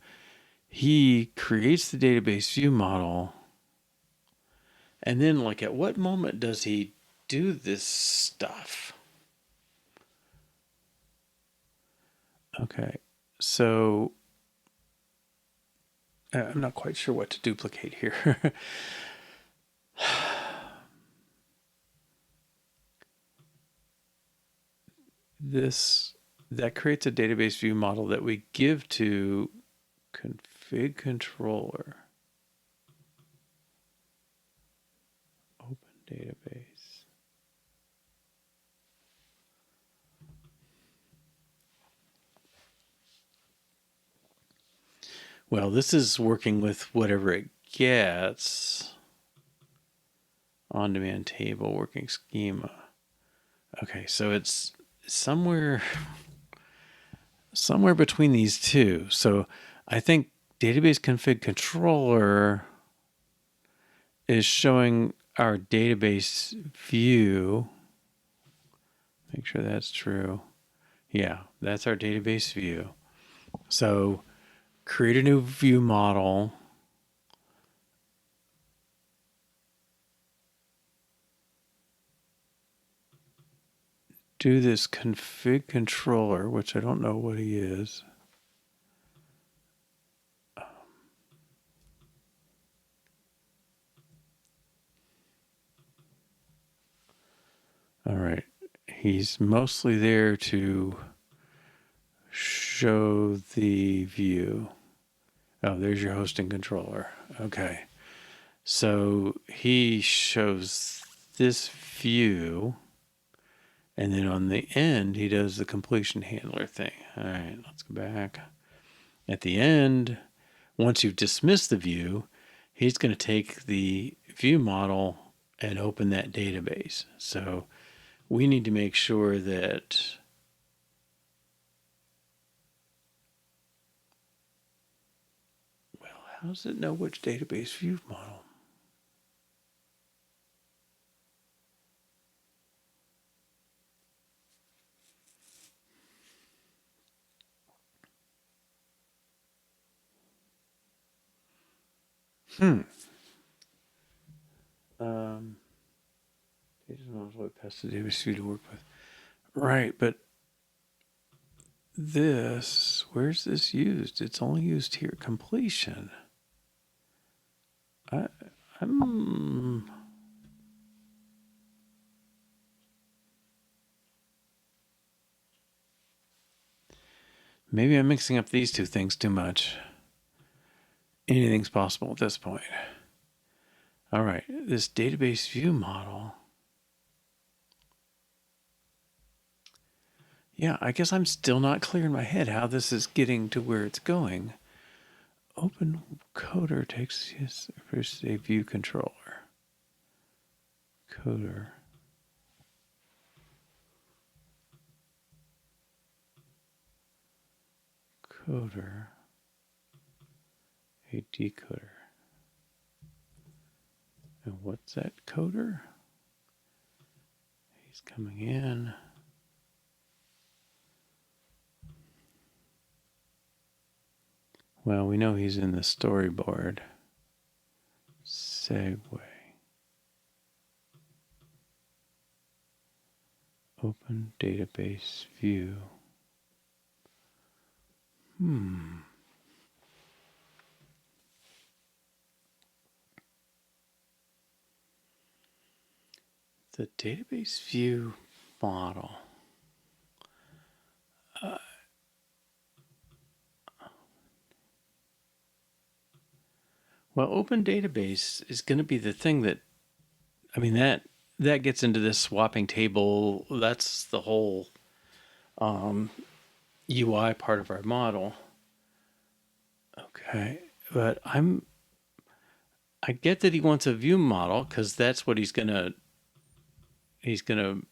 he creates the database view model, and then like at what moment does he do this stuff? Okay, so I'm not quite sure what to duplicate here. This that creates a database view model that we give to config controller, open database. Well, this is working with whatever it gets. On-demand table, working schema. Okay, so it's somewhere between these two. So I think database config controller is showing our database view. Make sure that's true. Yeah, that's our database view. So create a new view model. Do this config controller, which I don't know what he is. All right. He's mostly there to show the view. Oh, there's your hosting controller. Okay. So he shows this view, and then on the end, he does the completion handler thing. All right, let's go back. At the end, once you've dismissed the view, he's going to take the view model and open that database. So we need to make sure that how does it know which database view model? It doesn't know what pass the database view to work with. Right, but this, where's this used? It's only used here. Completion. I'm maybe I'm mixing up these two things too much. Anything's possible at this point. All right, this database view model. Yeah, I guess I'm still not clear in my head how this is getting to where it's going. Open coder takes first a view controller. Coder. Coder. A decoder. And what's that coder? He's coming in. Well, we know he's in the storyboard. Segue. Open database view. The database view model. Well, Open Database is going to be the thing that, I mean, that gets into this swapping table. That's the whole UI part of our model. Okay, but I get that he wants a view model because that's what he's going to he's going to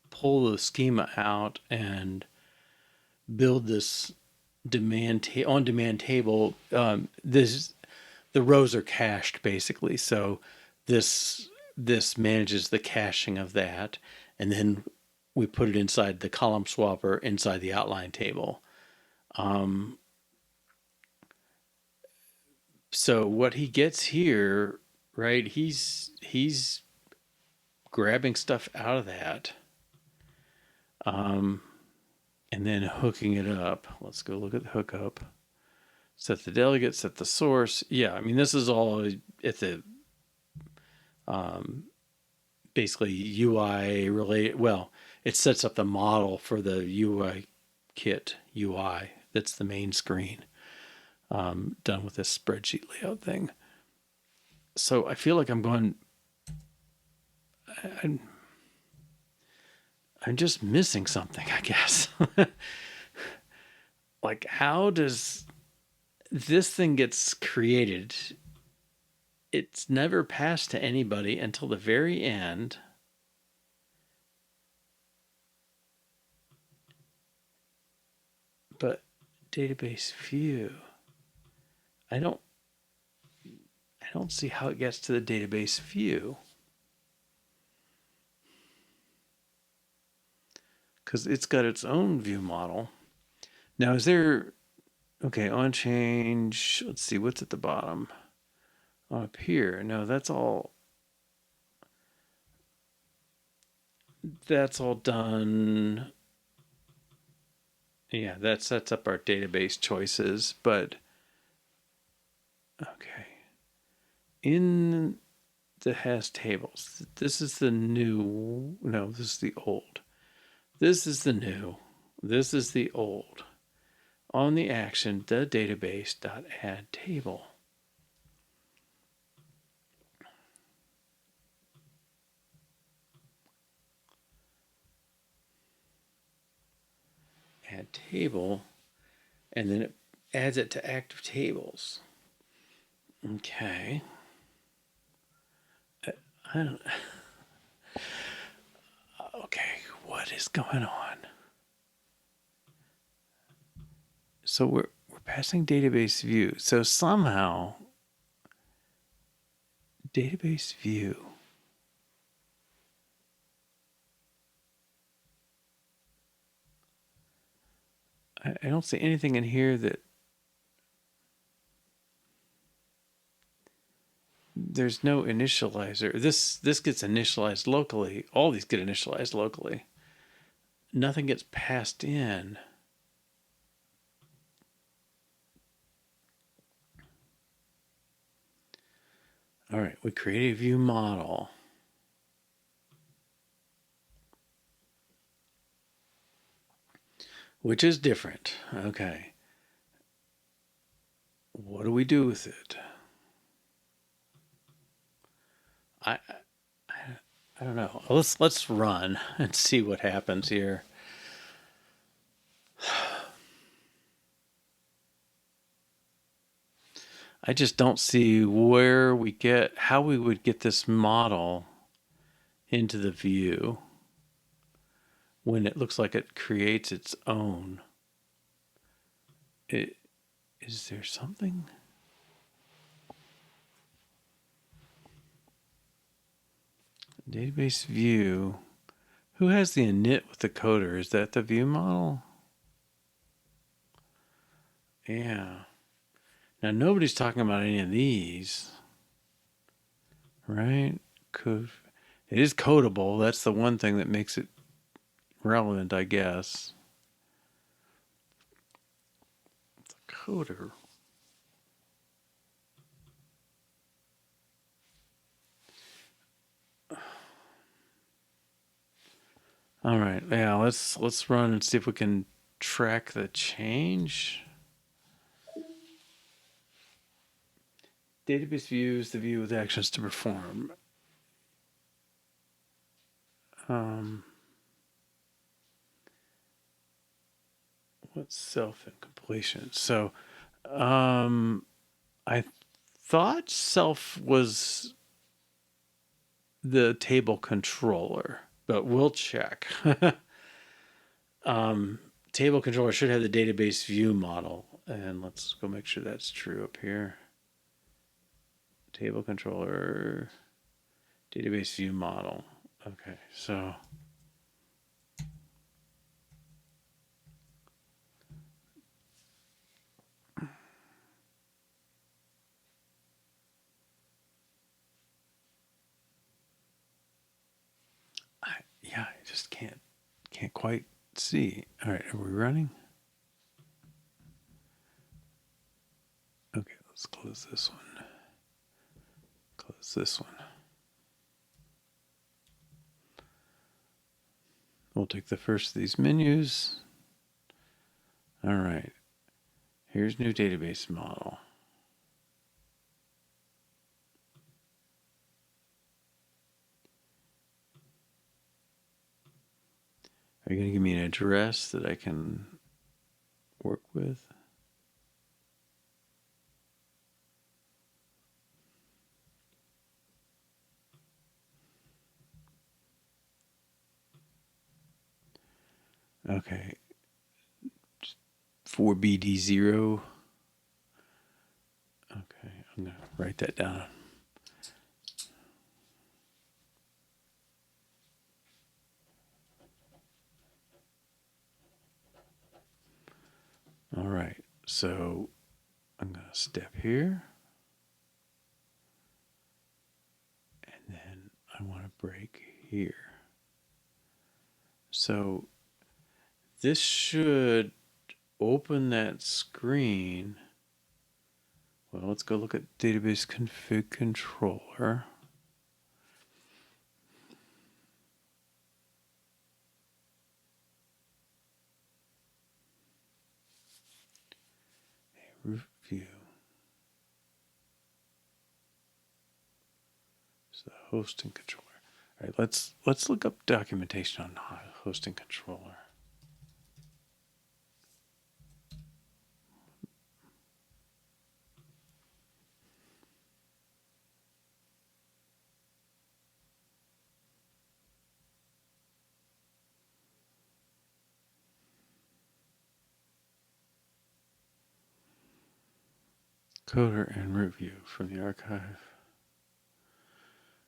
pull the schema out and build this on-demand table. The rows are cached basically, so this manages the caching of that, and then we put it inside the column swapper inside the outline table. So what he gets here, right? He's grabbing stuff out of that, and then hooking it up. Let's go look at the hookup. Set the delegate, set the source. Yeah, I mean, this is all at the basically UI related. Well, it sets up the model for the UI kit UI. That's the main screen. Done with this spreadsheet layout thing. So I feel like I'm just missing something, I guess. Like, how does this thing gets created? It's never passed to anybody until the very end. But database view, I don't see how it gets to the database view. Because it's got its own view model. Now, is there, okay, on change, let's see, what's at the bottom? Up here, no, that's all done. Yeah, that sets up our database choices, but okay. In the has tables, this is the new, no, this is the old. This is the new, this is the old. On the action, the database.add table. Add table, and then it adds it to active tables. Okay. I don't. Okay, what is going on? So we're passing database view. So somehow database view. I don't see anything in here that there's no initializer. This gets initialized locally. All these get initialized locally. Nothing gets passed in. All right, we create a view model. Which is different. Okay. What do we do with it? I don't know. Let's run and see what happens here. I just don't see how we would get this model into the view when it looks like it creates its own. Is there something? Database view. Who has the init with the coder? Is that the view model? Yeah. Now nobody's talking about any of these, right? Code. It is codable. That's the one thing that makes it relevant, I guess. The coder. All right, yeah, let's run and see if we can track the change. Database views the view with actions to perform. What's self and completion? So, I thought self was the table controller. but we'll check. Table controller should have the database view model. And let's go make sure that's true up here. Table controller, database view model. Okay, so I just can't quite see. All right, are we running? Okay, let's close this one. Close this one. We'll take the first of these menus. All right, here's new database model. Are you going to give me an address that I can work with? Okay. 4BD0. Okay, I'm going to write that down. All right, so I'm going to step here. And then I want to break here. So this should open that screen. Well, let's go look at database config controller. Review. So hosting controller. All right, let's look up documentation on hosting controller. Coder and root view from the archive.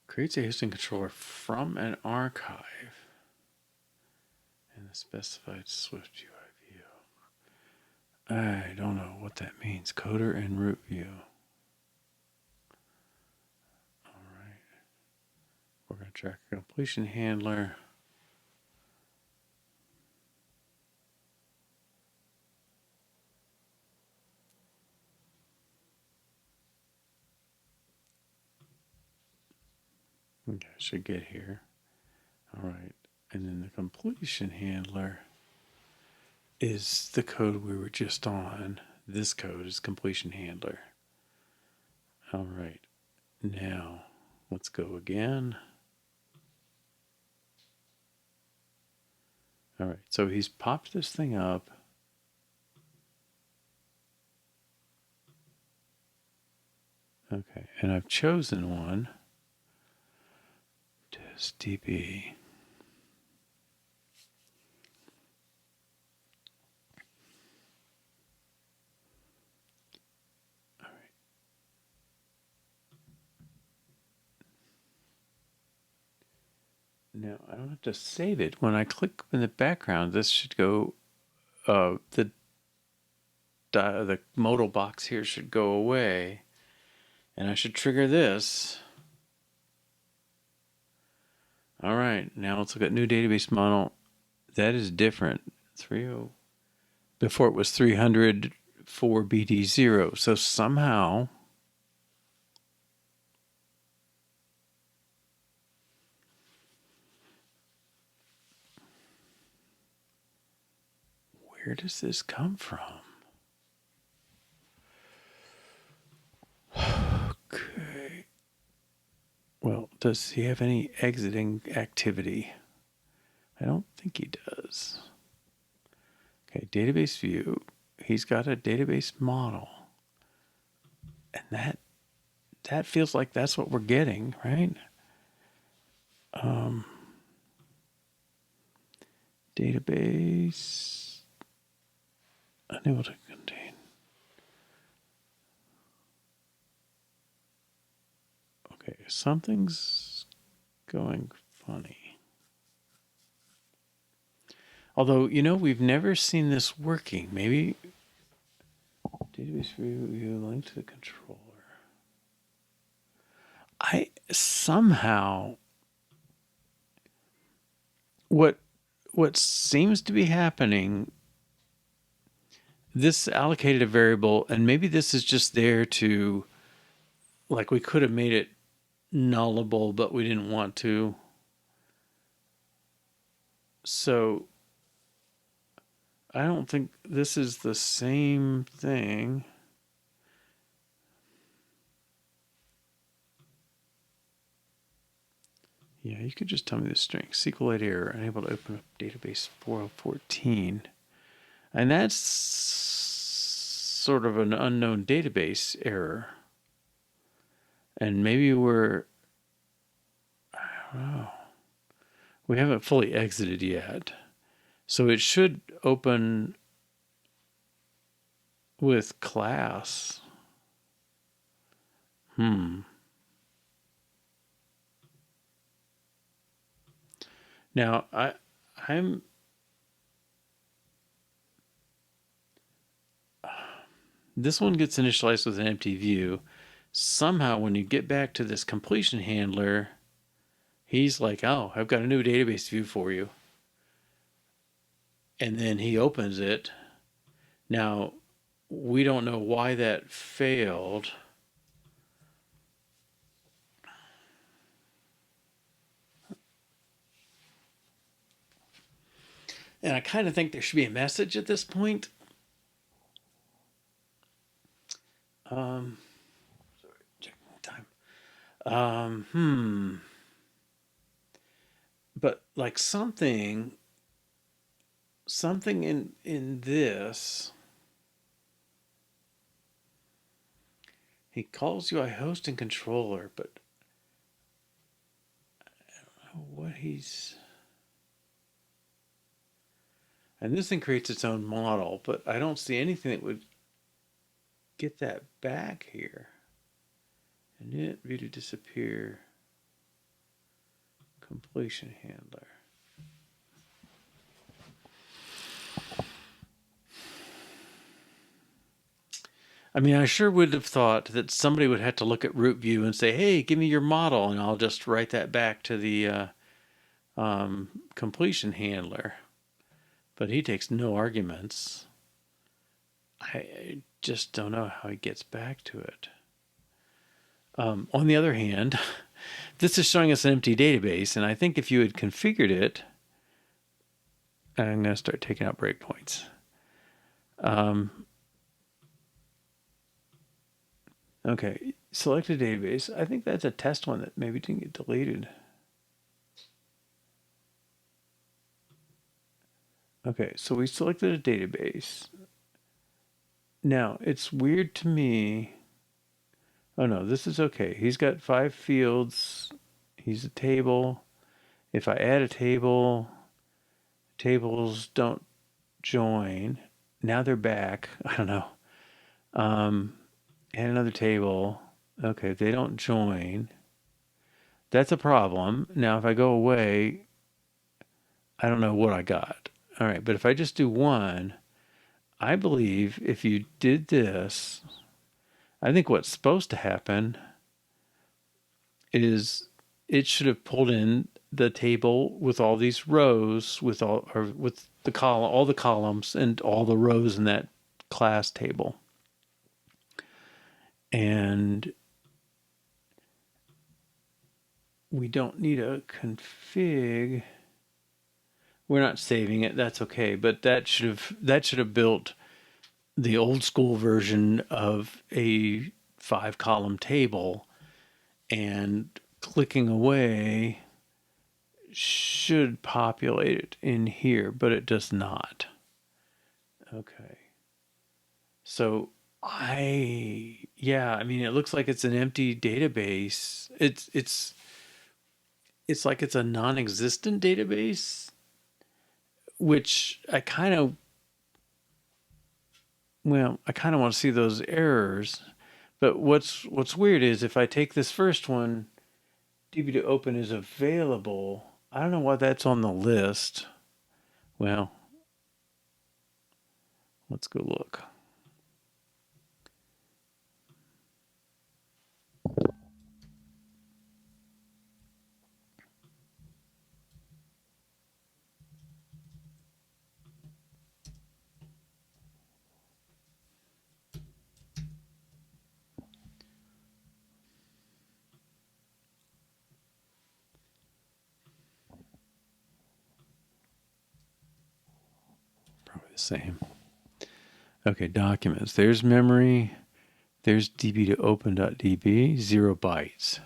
Creates a hosting controller from an archive in the specified Swift UI view. I don't know what that means. Coder and root view. All right. We're going to track a completion handler. Okay, I should get here. All right. And then the completion handler is the code we were just on. This code is completion handler. All right. Now, let's go again. All right. So he's popped this thing up. Okay. And I've chosen one. Test DB. All right. Now I don't have to save it. When I click in the background, this should go. The modal box here should go away, and I should trigger this. All right, now let's look at new database model. That is different. 30. Before it was 304 BD0. So somehow where does this come from? Okay. Well, does he have any exiting activity? I don't think he does. Okay, database view. He's got a database model. And that feels like that's what we're getting, right? database unable to contain. Okay, something's going funny. Although, you know, we've never seen this working. Maybe database view link to the controller. I somehow what seems to be happening, this allocated a variable, and maybe this is just there to, like, we could have made it nullable, but we didn't want to. So I don't think this is the same thing. Yeah, you could just tell me the string. SQLite error, unable to open up database 4014. And that's sort of an unknown database error. And maybe we're, I don't know, we haven't fully exited yet. So it should open with class. Now, I'm this one gets initialized with an empty view. Somehow, when you get back to this completion handler, he's like, oh, I've got a new database view for you. And then he opens it. Now, we don't know why that failed. And I kind of think there should be a message at this point. Sorry, checking the time. But like something in this, he calls you a host and controller, but I don't know what he's. And this thing creates its own model, but I don't see anything that would get that back here. Init view to disappear. Completion handler. I mean, I sure would have thought that somebody would have to look at root view and say, hey, give me your model, and I'll just write that back to the completion handler. But he takes no arguments. I just don't know how he gets back to it. On the other hand, this is showing us an empty database, and I think if you had configured it, I'm going to start taking out breakpoints. Okay, select a database. I think that's a test one that maybe didn't get deleted. Okay, so we selected a database. Now, it's weird to me. Oh no, this is okay. He's got 5 fields. He's a table. If I add a table, tables don't join. Now they're back. I don't know. Add another table. Okay, they don't join. That's a problem. Now, if I go away, I don't know what I got. All right, but if I just do one, I believe if you did this, I think what's supposed to happen is it should have pulled in the table with all these rows, with the column, all the columns and all the rows in that class table. And we don't need a config. We're not saving it. That's okay. But that should have built the old school version of a 5-column table, and clicking away should populate it in here, but it does not. Okay. So I mean, it looks like it's an empty database. It's like it's a non-existent database which I kind of want to see those errors. But what's weird is if I take this first one, DB to open is available. I don't know why that's on the list. Well, let's go look. Probably the same. Okay, documents. There's memory. There's DB to open.db, 0 bytes.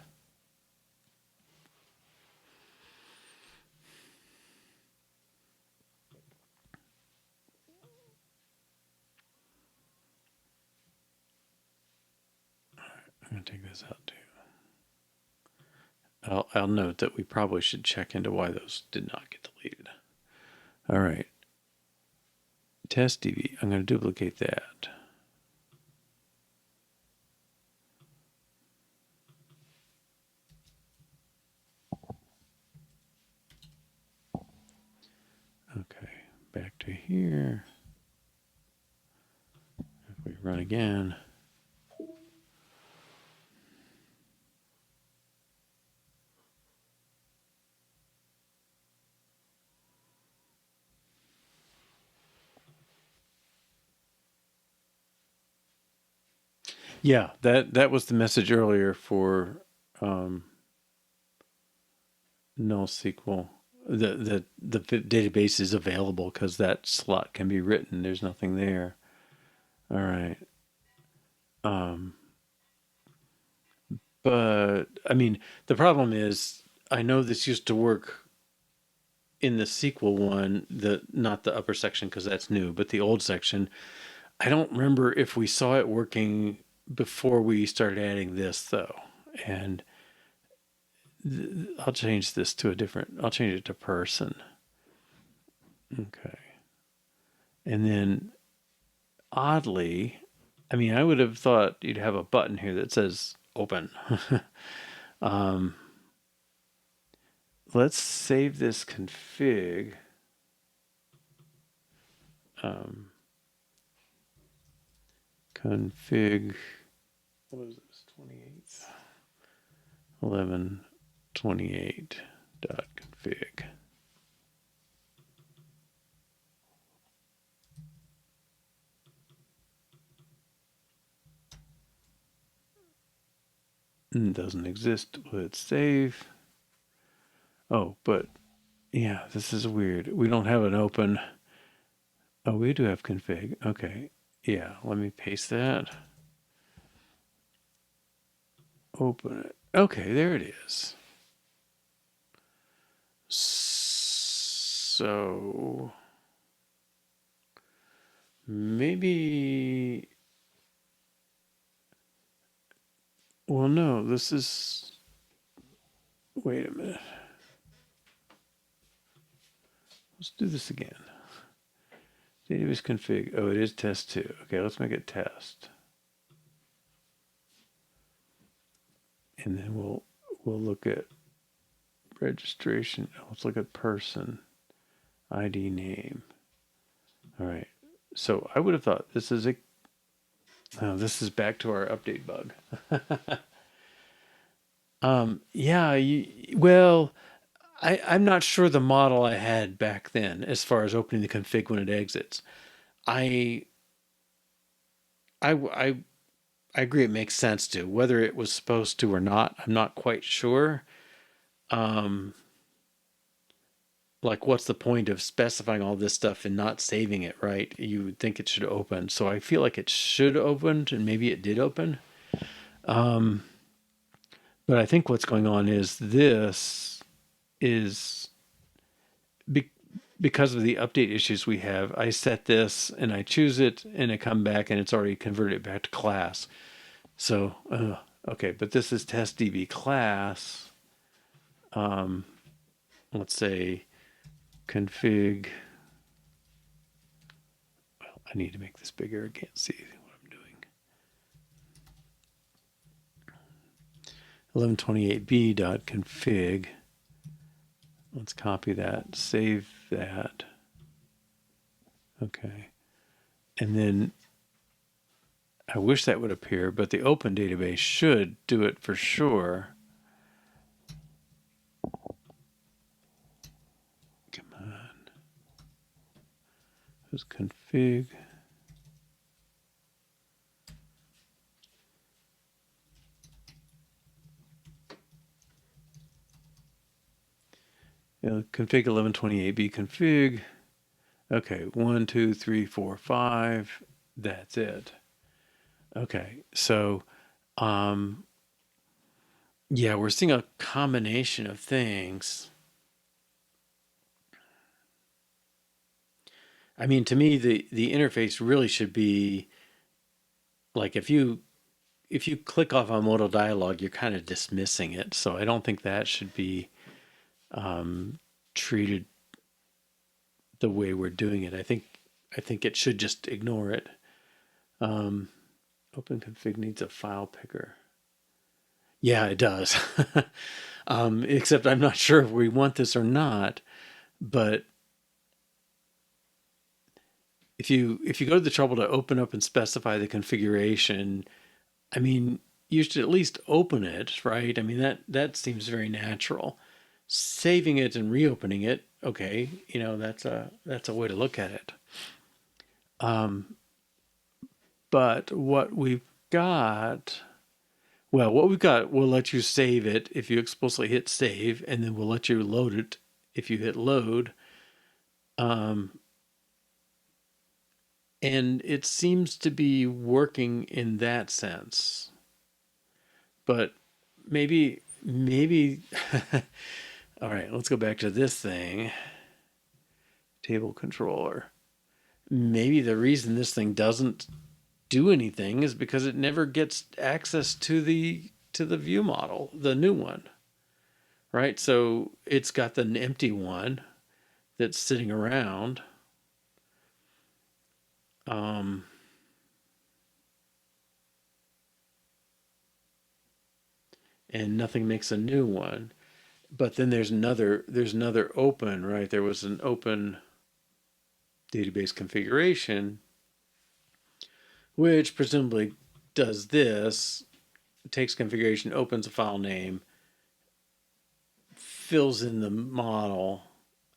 I'm going to take this out too. I'll note that we probably should check into why those did not get deleted. All right. Test DB. I'm going to duplicate that. Okay, back to here. If we run again. Yeah, that was the message earlier for NullSql. The database is available because that slot can be written. There's nothing there. All right. But I mean, the problem is, I know this used to work in the SQL one, not the upper section because that's new, but the old section. I don't remember if we saw it working before we started adding this though. And I'll change this to I'll change it to person. Okay. And then oddly, I mean, I would have thought you'd have a button here that says open. Let's save this config. Config, what was this, 28th? 1128.config. Doesn't exist. Let's save. Oh, but yeah, this is weird. We don't have an open. Oh, we do have config. Okay. Yeah, let me paste that. Open it. Okay, there it is. So maybe, well, no, this is, wait a minute. Let's do this again. Database config. Oh, it is test 2. Okay, let's make it test. And then we'll look at registration. Let's look at person, ID, name. All right. So I would have thought this is this is back to our update bug. Yeah. Well, I'm not sure the model I had back then as far as opening the config when it exits. I agree it makes sense to. Whether it was supposed to or not, I'm not quite sure. Like, what's the point of specifying all this stuff and not saving it, right? You would think it should open. So I feel like it should open, and maybe it did open. But I think what's going on is this is because of the update issues we have. I set this and I choose it and I come back and it's already converted back to class. So, okay, but this is testDB class. Let's say config I need to make this bigger. I can't see what I'm doing. 1128b.config. Let's copy that, save that. Okay. And then I wish that would appear, but the open database should do it for sure. Come on. Who's config? Config 1128b config. Okay, 1, 2, 3, 4, 5. That's it. Okay, so yeah, we're seeing a combination of things. I mean, to me, the interface really should be like if you click off a modal dialog, you're kind of dismissing it. So I don't think that should be treated the way we're doing it. I think it should just ignore it. Open config needs a file picker. Yeah, it does. Except I'm not sure if we want this or not. But if you go to the trouble to open up and specify the configuration, I mean, you should at least open it, right? I mean, that seems very natural. Saving it and reopening it, okay, that's a way to look at it. But what we've got, we'll let you save it if you explicitly hit save, and then we'll let you load it if you hit load. And it seems to be working in that sense. But maybe, all right, let's go back to this thing. Table controller. Maybe the reason this thing doesn't do anything is because it never gets access to the view model, the new one, right? So it's got the empty one that's sitting around. And nothing makes a new one. But then there's another open, right? There was an open database configuration, which presumably does this, takes configuration, opens a file name, fills in the model,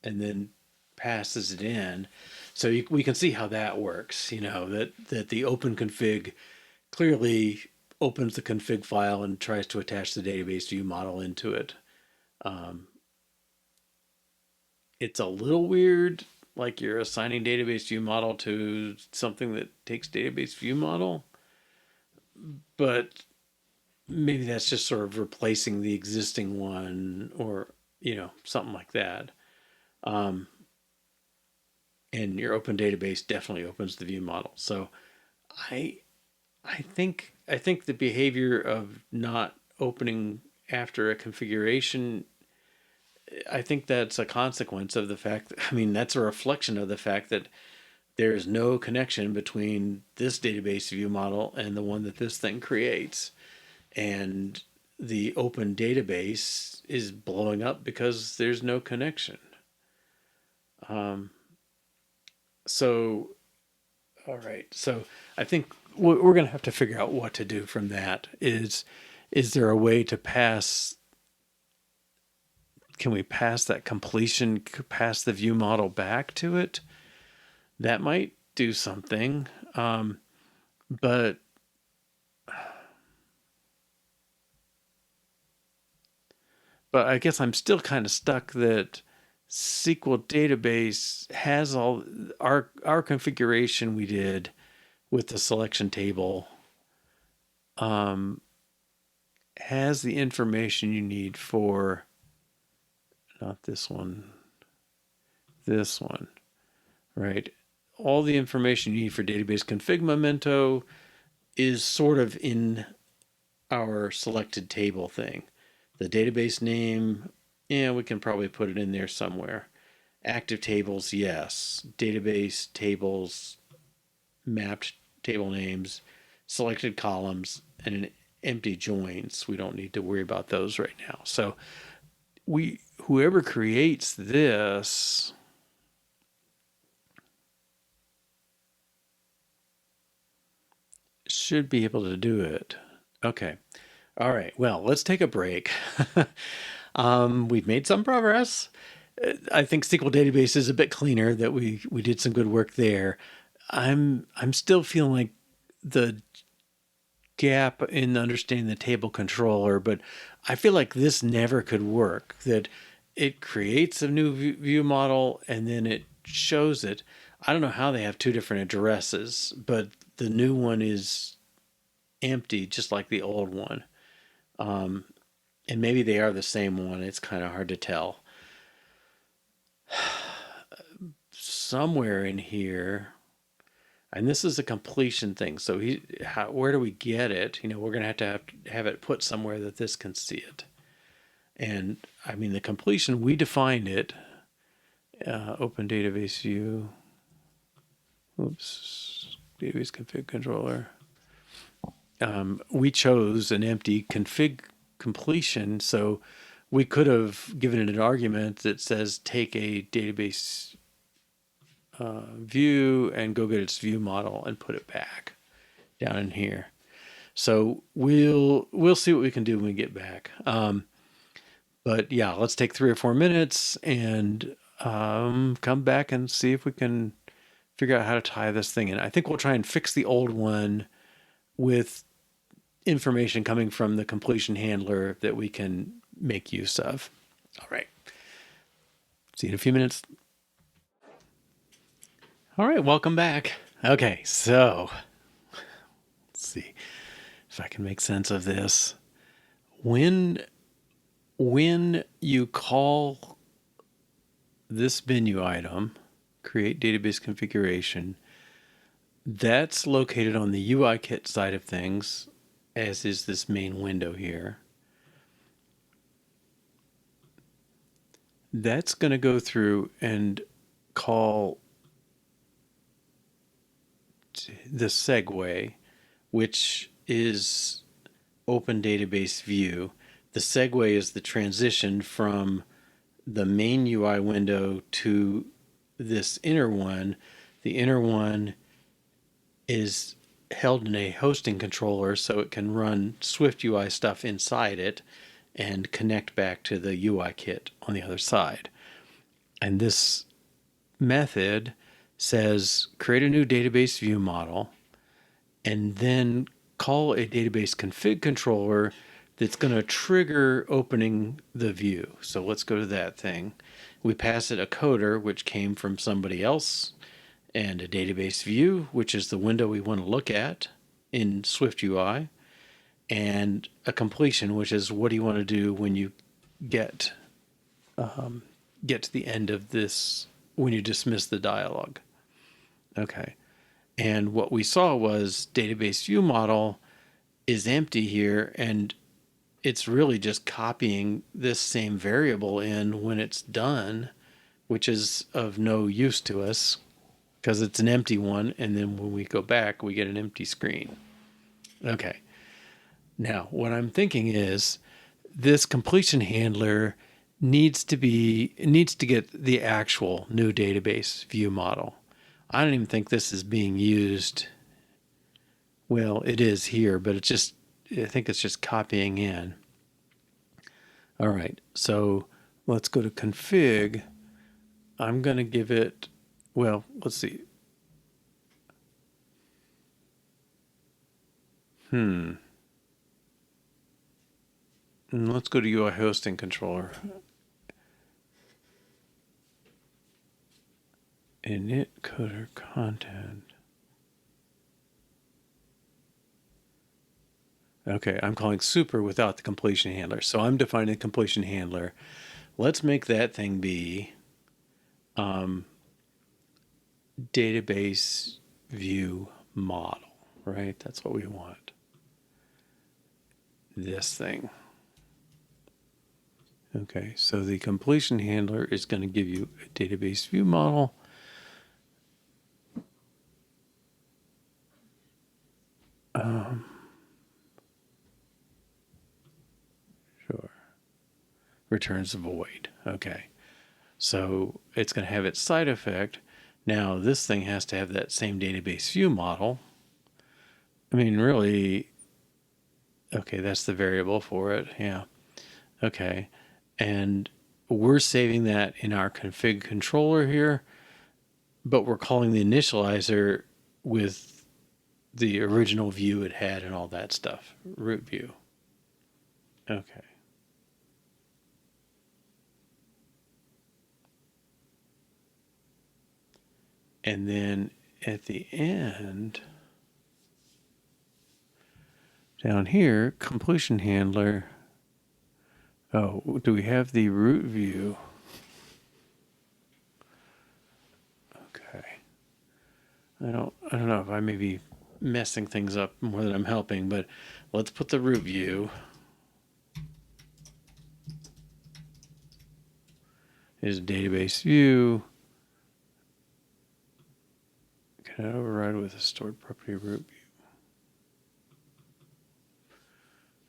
and then passes it in. So we can see how that works, that the open config clearly opens the config file and tries to attach the database view model into it. It's a little weird, like you're assigning database view model to something that takes database view model, but maybe that's just sort of replacing the existing one, or something like that. And your open database definitely opens the view model. So I think the behavior of not opening after a configuration, I think that's a consequence of the fact that, that's a reflection of the fact that there is no connection between this database view model and the one that this thing creates. And the open database is blowing up because there's no connection. So, all right. So I think we're going to have to figure out what to do from that. Is there a way to pass? Can we pass that completion, pass the view model back to it? That might do something. But I guess I'm still kind of stuck that SqlDatabase has all our configuration we did with the selection table, has the information you need for not this one, right? All the information you need for database config memento is sort of in our selected table thing. The database name, we can probably put it in there somewhere. Active tables, yes. Database tables, mapped table names, selected columns, and an empty joins. We don't need to worry about those right now. So whoever creates this should be able to do it. Okay. All right. Well, let's take a break. We've made some progress. I think SQL database is a bit cleaner. That we did some good work there. I'm still feeling like the gap in understanding the table controller, but I feel like this never could work. That it creates a new view model and then it shows it. I don't know how they have two different addresses, but the new one is empty, just like the old one. And maybe they are the same one. It's kind of hard to tell. Somewhere in here, and this is a completion thing. So where do we get it? We're going to have it put somewhere that this can see it. And I mean, the completion, we defined it. Open database view. Oops. Database config controller. We chose an empty config completion, so we could have given it an argument that says take a database view and go get its view model and put it back down in here. So we'll see what we can do when we get back. But yeah, let's take 3 or 4 minutes and come back and see if we can figure out how to tie this thing in. I think we'll try and fix the old one with information coming from the completion handler that we can make use of. All right. See you in a few minutes. All right, welcome back. Okay, so let's see if I can make sense of this. When you call this menu item, create database configuration, that's located on the UI kit side of things, as is this main window here. That's going to go through and call the segue, which is open database view. The segue is the transition from the main UI window to this inner one. The inner one is held in a hosting controller, so it can run Swift UI stuff inside it and connect back to the UI kit on the other side. And this method says create a new database view model and then call a database config controller that's going to trigger opening the view. So let's go to that thing. We pass it a coder, which came from somebody else, and a database view, which is the window we want to look at in Swift UI, and a completion, which is what do you want to do when you get to the end of this, when you dismiss the dialog. Okay. And what we saw was database view model is empty here, and it's really just copying this same variable in when it's done, which is of no use to us because it's an empty one. And then when we go back, we get an empty screen. Okay. Now, what I'm thinking is this completion handler needs to get the actual new database view model. I don't even think this is being used. Well, it is here, but I think it's just copying in. All right, so let's go to config. I'm going to give it, well, let's see. And let's go to UI hosting controller. Init coder content. Okay, I'm calling super without the completion handler. So I'm defining the completion handler. Let's make that thing be database view model, right? That's what we want. This thing. Okay, so the completion handler is going to give you a database view model. returns void. Okay. So it's going to have its side effect. Now this thing has to have that same database view model. I mean, really, okay, that's the variable for it. Yeah. Okay. And we're saving that in our config controller here, but we're calling the initializer with the original view it had and all that stuff, root view. Okay. And then at the end, down here, completion handler. Oh, do we have the root view? Okay. I don't know if I may be messing things up more than I'm helping, but let's put the root view. Is database view. Can I override with a stored property root view?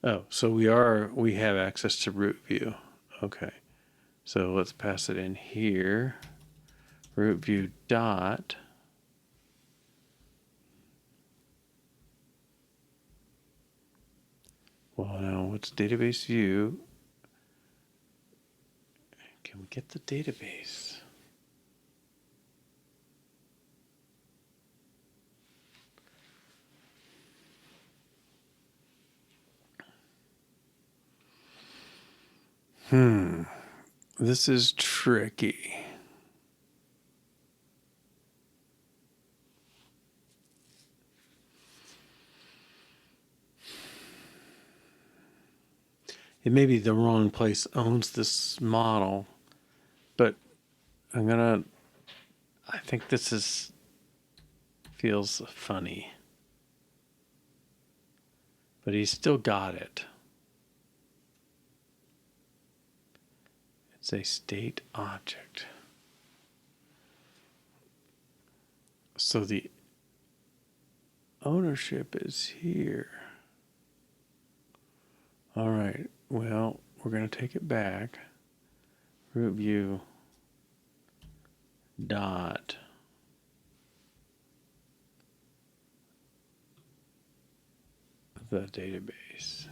Oh, so we have access to root view. Okay. So let's pass it in here. Root view dot. Well, now what's database view? Can we get the database? This is tricky. It may be the wrong place owns this model, but I think this feels funny. But he's still got it. It's a state object. So the ownership is here. All right, well, we're going to take it back. Root view dot the database.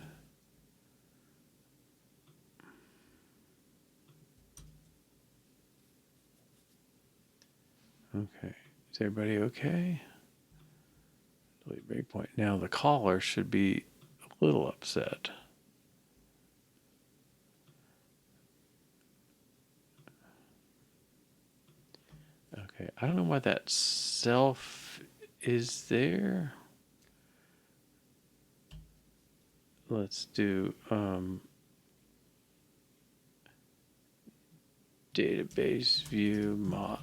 Okay, is everybody okay? Delete breakpoint. Now the caller should be a little upset. Okay, I don't know why that self is there. Let's do database view model.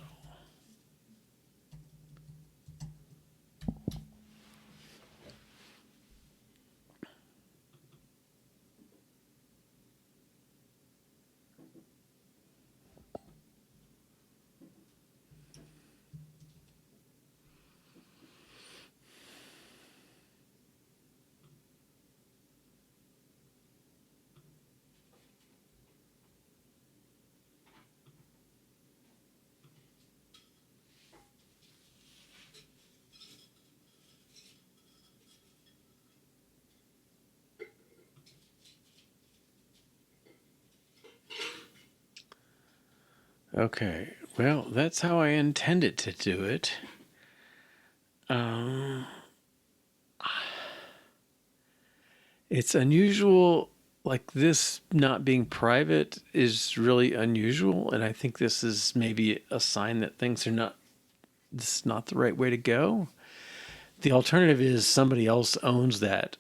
Okay, well, that's how I intended to do it. It's unusual, like this not being private is really unusual, and I think this is maybe a sign that this is not the right way to go. The alternative is somebody else owns that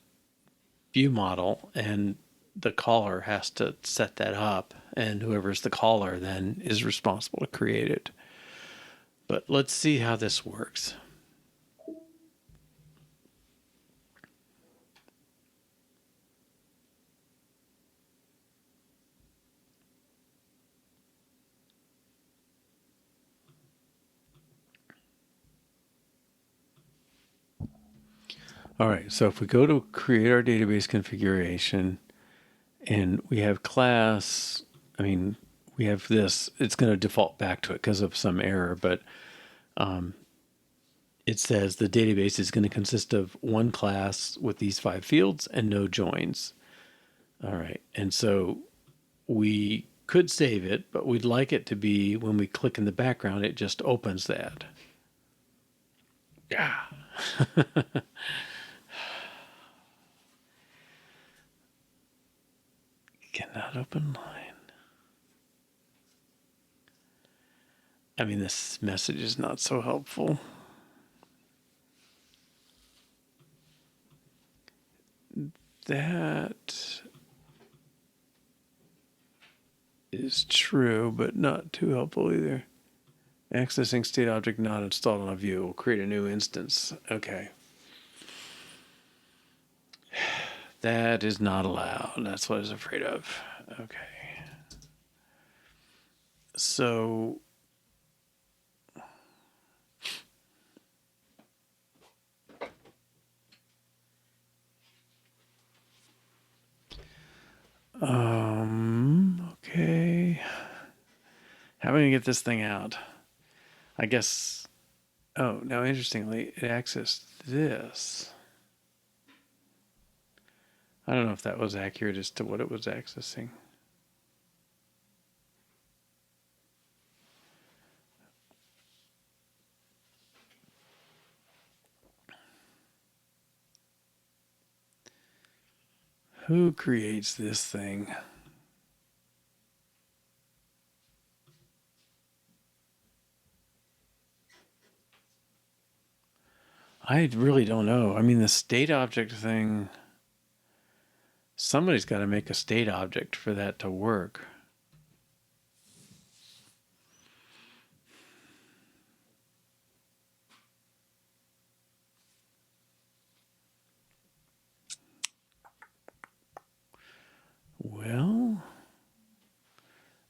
view model and the caller has to set that up, and whoever's the caller then is responsible to create it. But let's see how this works. All right, so if we go to create our database configuration and we have class I mean, we have this, it's going to default back to it because of some error, but it says the database is going to consist of one class with these 5 fields and no joins. All right. And so we could save it, but we'd like it to be when we click in the background, it just opens that. Yeah. Cannot open line. I mean, this message is not so helpful. That is true, but not too helpful either. Accessing state object not installed on a view will create a new instance. Okay. That is not allowed. That's what I was afraid of. Okay. So okay. How am I gonna get this thing out? I guess, oh, now interestingly, it accessed this. I don't know if that was accurate as to what it was accessing. Who creates this thing? I really don't know. I mean, the state object thing, somebody's got to make a state object for that to work. Well,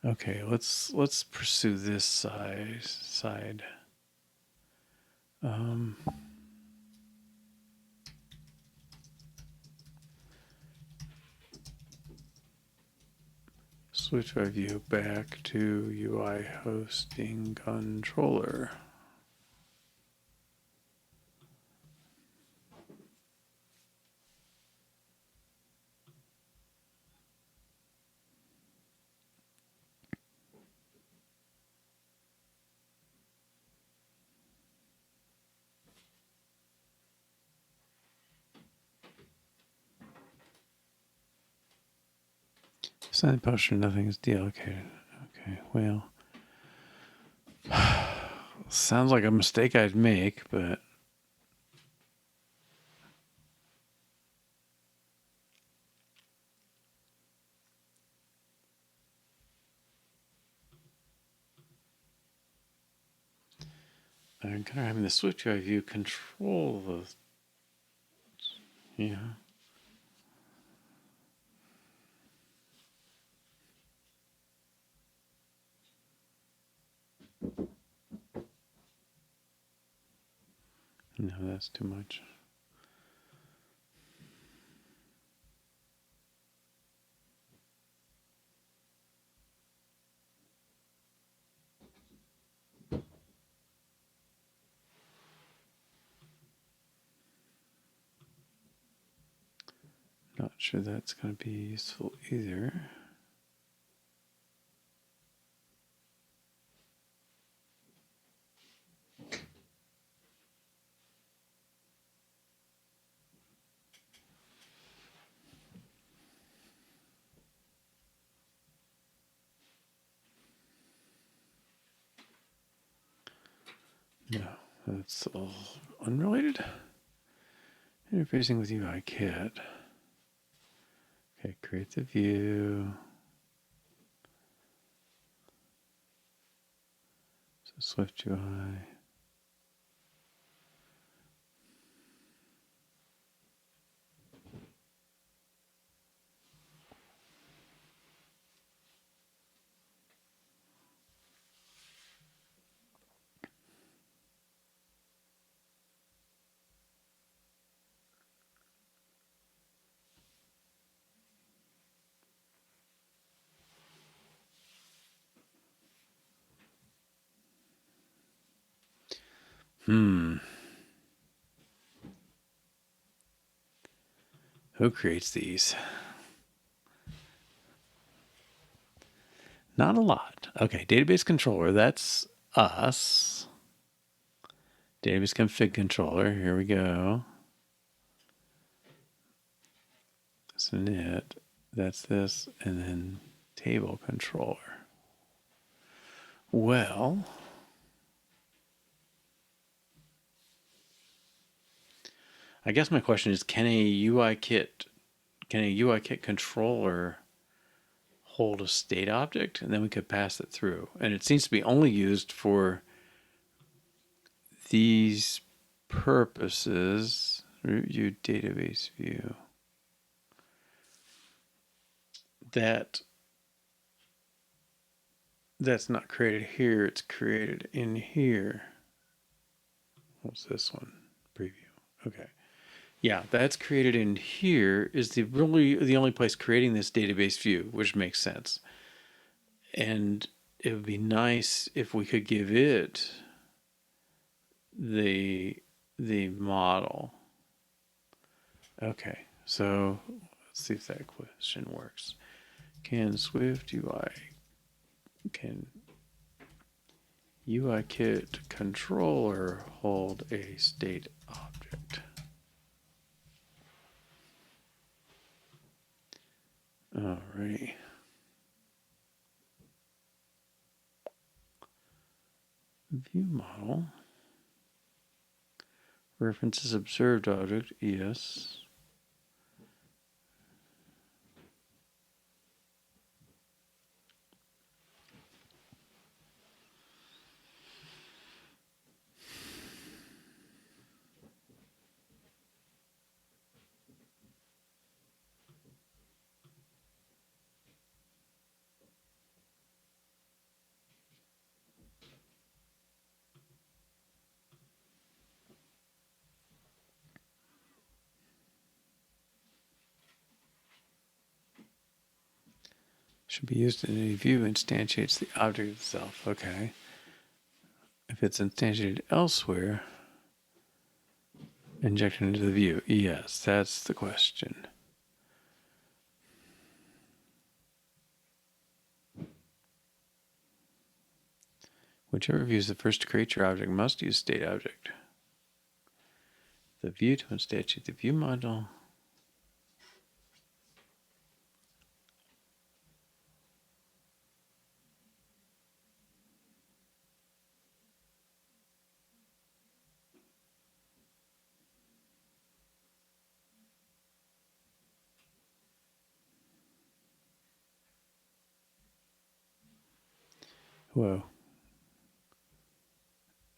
okay, let's pursue this side. Switch my view back to UI hosting controller. Sign poster, nothing is deallocated. Okay, well, sounds like a mistake I'd make, but I'm kind of having the switch UI view control the, yeah. No, that's too much. Not sure that's going to be useful either. No, that's all unrelated. Interfacing with UI kit. Okay, create the view. So Swift UI. Who creates these? Not a lot. Okay, database controller, that's us. Database config controller, here we go. That's init, that's this, and then table controller. Well, I guess my question is, can a UIKit controller hold a state object? And then we could pass it through. And it seems to be only used for these purposes. Root view, database view. That's not created here, it's created in here. What's this one? Preview. Okay. Yeah, that's created in here is the only place creating this database view, which makes sense. And it would be nice if we could give it the model. Okay, so let's see if that question works. Can UIKit controller hold a state object? Alrighty. View model. References observed object, yes. Should be used in any view, instantiates the object itself. Okay. If it's instantiated elsewhere, inject it into the view. Yes, that's the question. Whichever view is the first to create your object must use state object. The view to instantiate the view module. Whoa.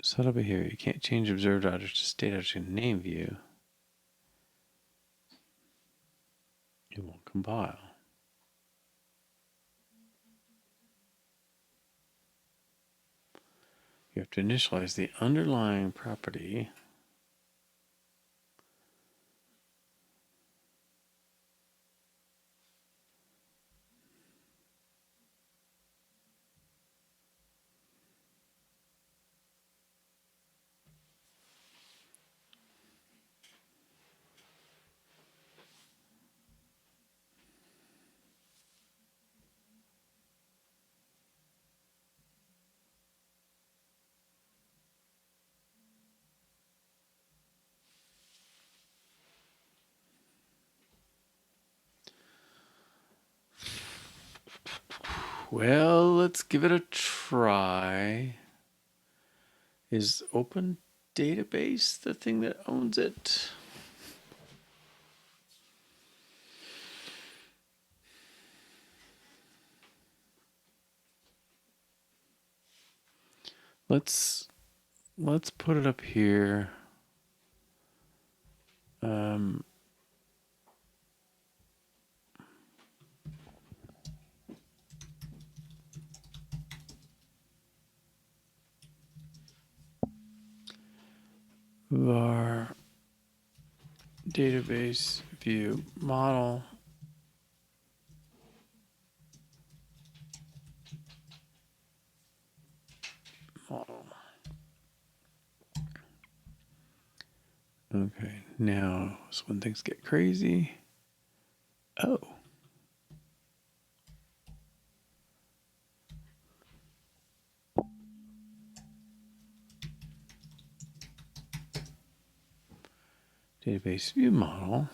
Subtle behavior. You can't change observed object to state object in name view. It won't compile. You have to initialize the underlying property. Well, let's give it a try. Is SqlDatabase the thing that owns it? Let's put it up here. Var database view model. Okay, now is when things get crazy. Oh. Database view model.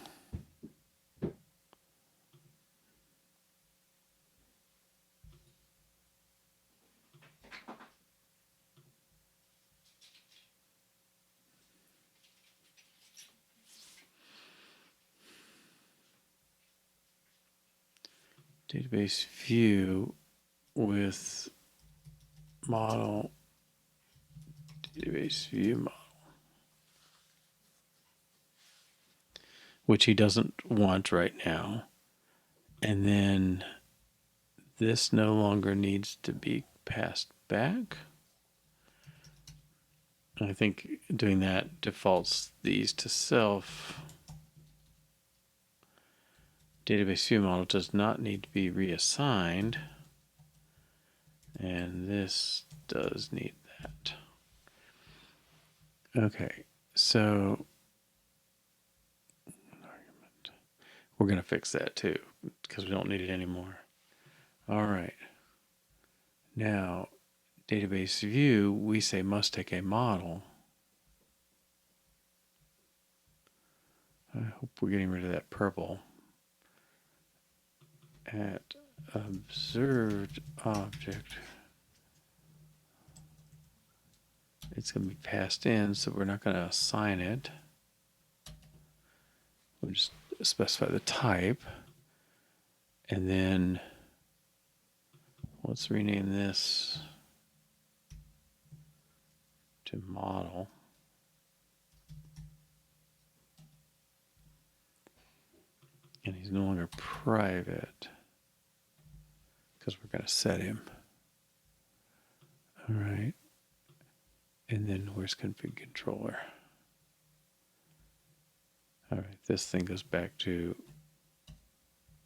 Database view with model, database view model, which he doesn't want right now. And then this no longer needs to be passed back. I think doing that defaults these to self. Database view model does not need to be reassigned. And this does need that. Okay, so we're going to fix that too because we don't need it anymore. All right. Now, database view, we say must take a model. I hope we're getting rid of that purple. At observed object, it's going to be passed in, so we're not going to assign it. We'll just specify the type. And then let's rename this to model. And he's no longer private because we're going to set him. All right. And then where's config controller? All right, this thing goes back to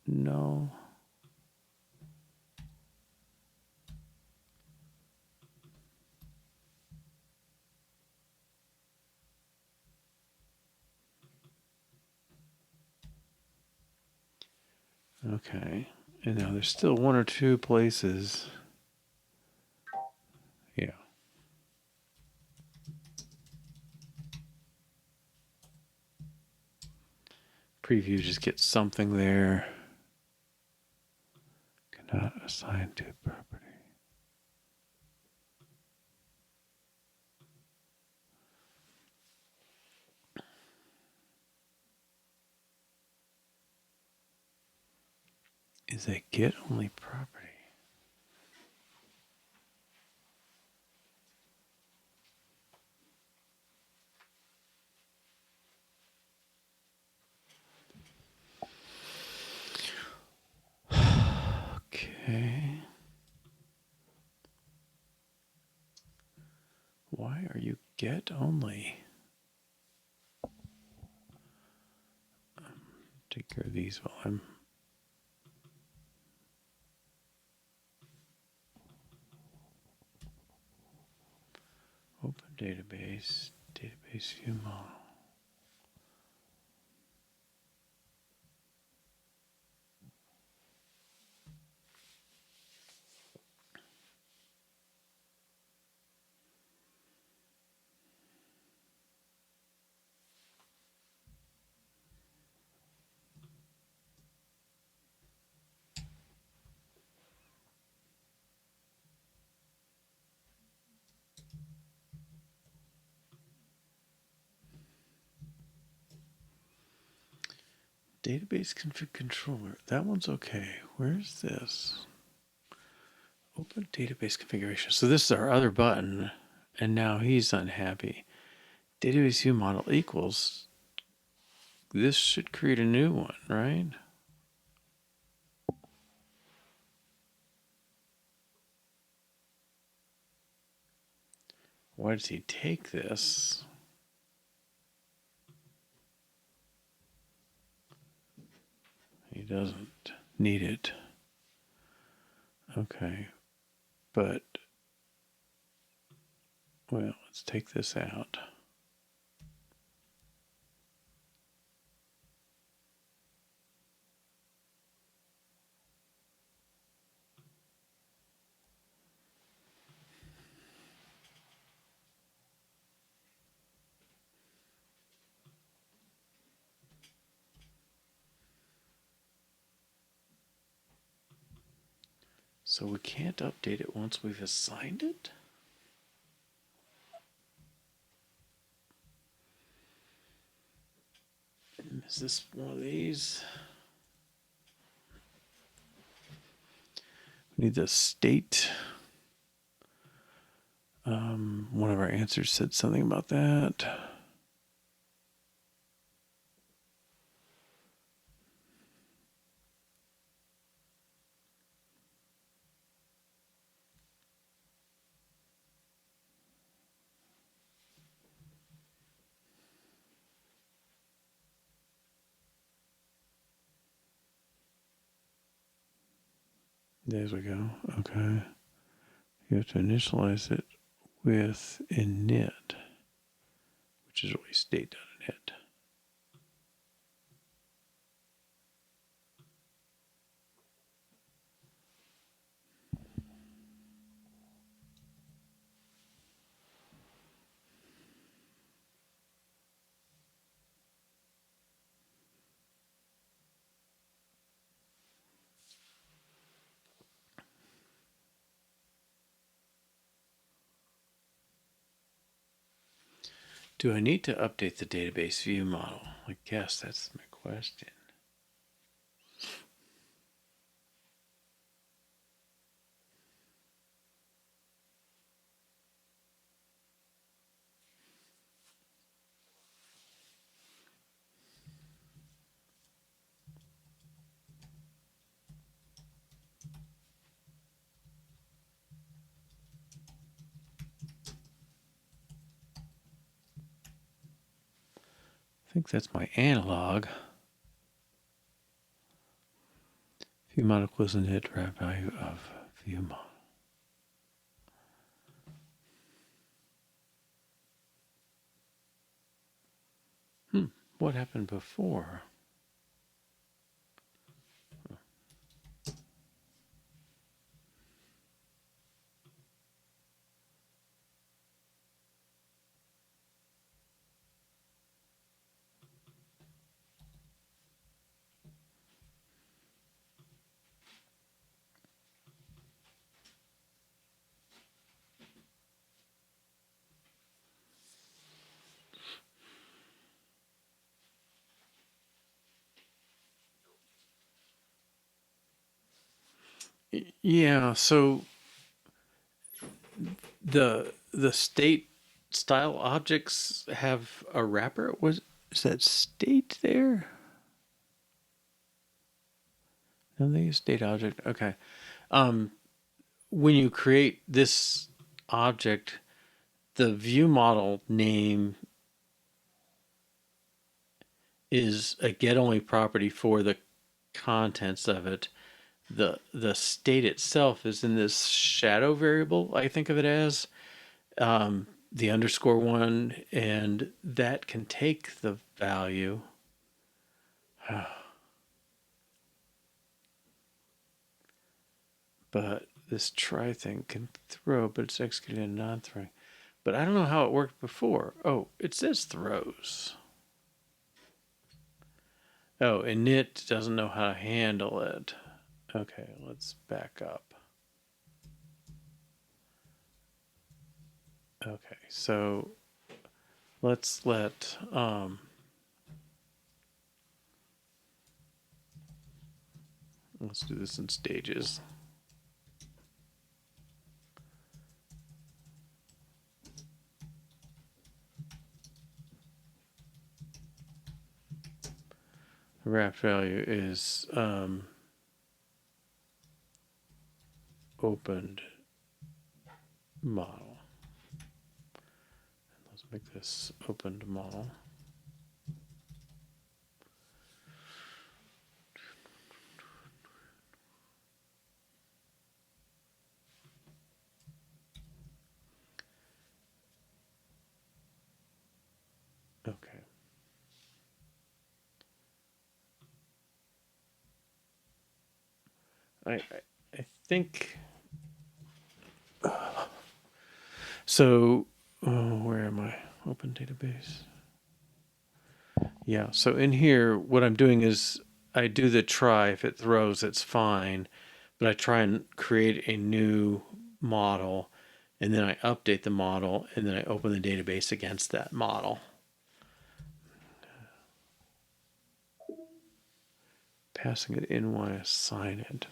null. Okay, and now there's still one or two places. Yeah. Preview just gets something there. Cannot assign to property. Is a get only property. Okay. Why are you get only? Take care of these while I'm open database, database view model. Database config controller. That one's okay. Where's this? Open database configuration. So this is our other button, and now he's unhappy. Database view model equals. This should create a new one, right? Why does he take this? He doesn't need it. Okay, but, well, let's take this out. So we can't update it once we've assigned it? Is this one of these? We need the state. One of our answers said something about that. There we go. Okay. You have to initialize it with init, which is really state.init. Do I need to update the database view model? I guess that's my question. I think that's my analog. View model equals init wrap value of view model. What happened before? Yeah, so the state style objects have a wrapper. Is that state there? No, they use state object. Okay. When you create this object, the view model name is a get only property for the contents of it. The state itself is in this shadow variable, I think of it as, the underscore one, and that can take the value. But this try thing can throw, but it's executed in non-throwing. But I don't know how it worked before. Oh, it says throws. Oh, init doesn't know how to handle it. Okay, let's back up. Okay, so let's let let's do this in stages. The wrap value is opened model. Let's make this opened model. Okay. I think so. Where am I? Open database. Yeah. So in here, what I'm doing is I do the try. If it throws, it's fine. but I try and create a new model, and then I update the model, and then I open the database against that model. Passing it in when I assign it.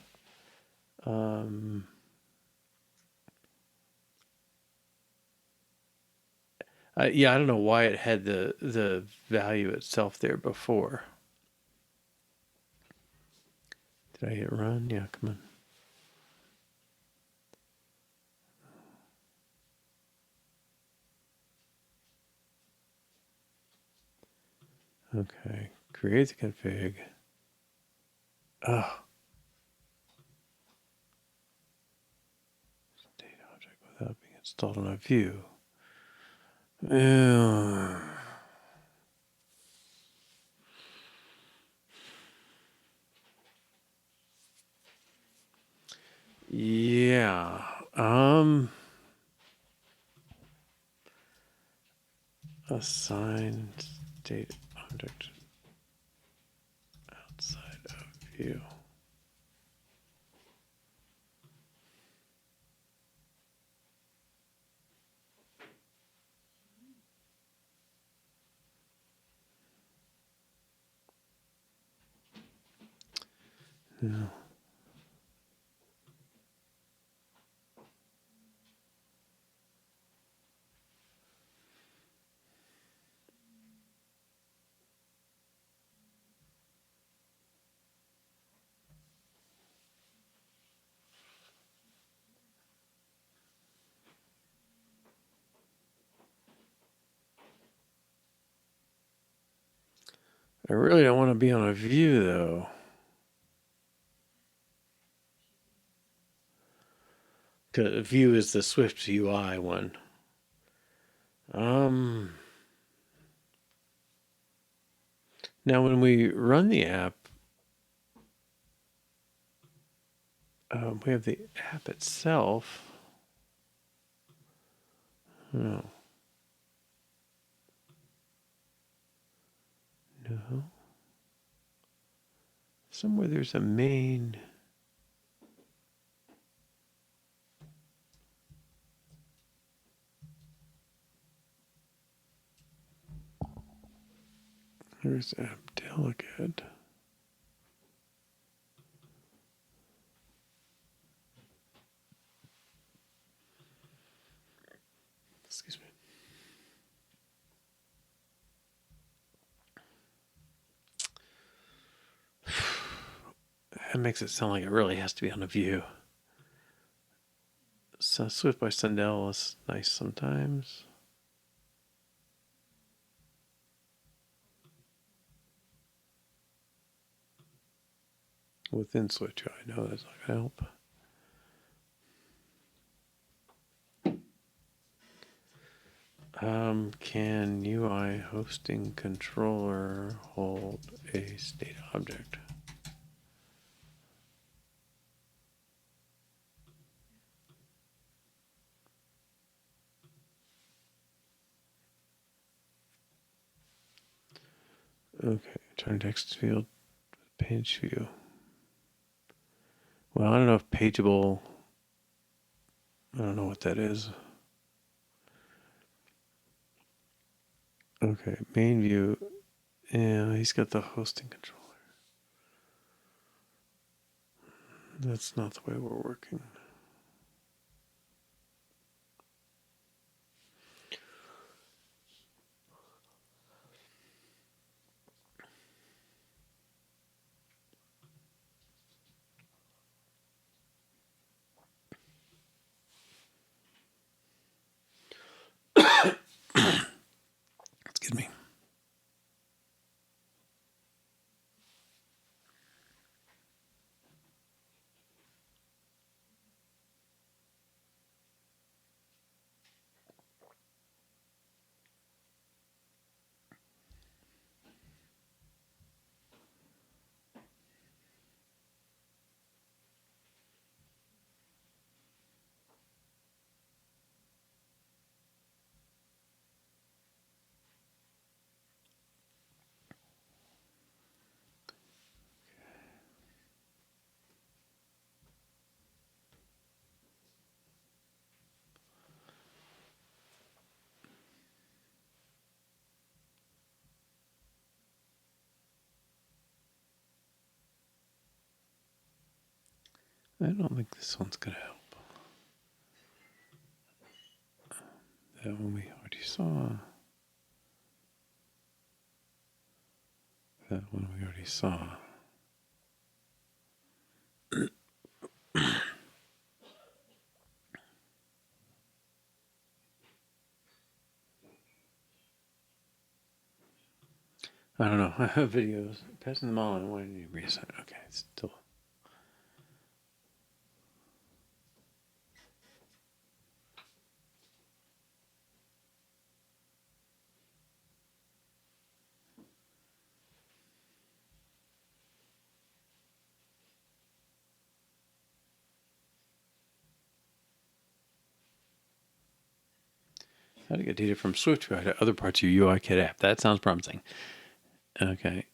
Yeah, I don't know why it had the value itself there before. Did I hit run? Yeah, come on. Okay, create the config. Oh. Data object without being installed on a view. Yeah. Assigned data object outside of view. No. I really don't want to be on a view though. Because view is the Swift UI one. Now when we run the app, we have the app itself. No. No. Somewhere there's a main. There's app delegate. Excuse me. That makes it sound like it really has to be on a view. So Swift by Sendell is nice sometimes. Within Swift UI, no, that's not gonna help. Can UI hosting controller hold a state object? Okay, turn text field, page view. Well, I don't know if pageable, I don't know what that is. Okay, main view, yeah, he's got the hosting controller. That's not the way we're working. Excuse me. I don't think this one's going to help. That one we already saw. That one we already saw. I don't know. I have videos. Passing them all on. Why did you reset? Okay, it's still. How to get data from SwiftUI to other parts of your UIKit app. That sounds promising. Okay.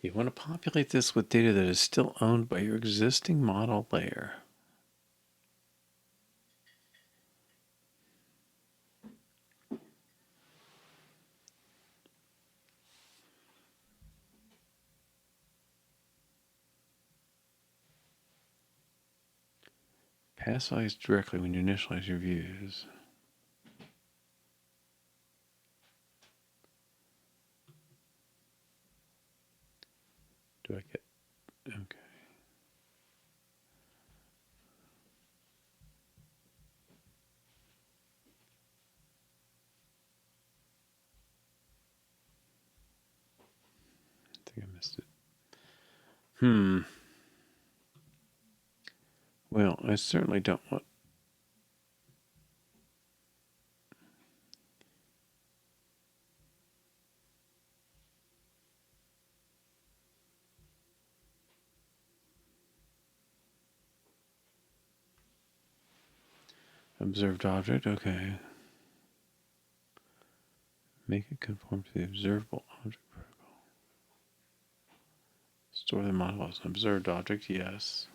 You want to populate this with data that is still owned by your existing model layer. Pass values directly when you initialize your views. Do I get... Okay. I think I missed it. Well, I certainly don't want... Observed object, okay. Make it conform to the observable object protocol. Store the model as an observed object, yes.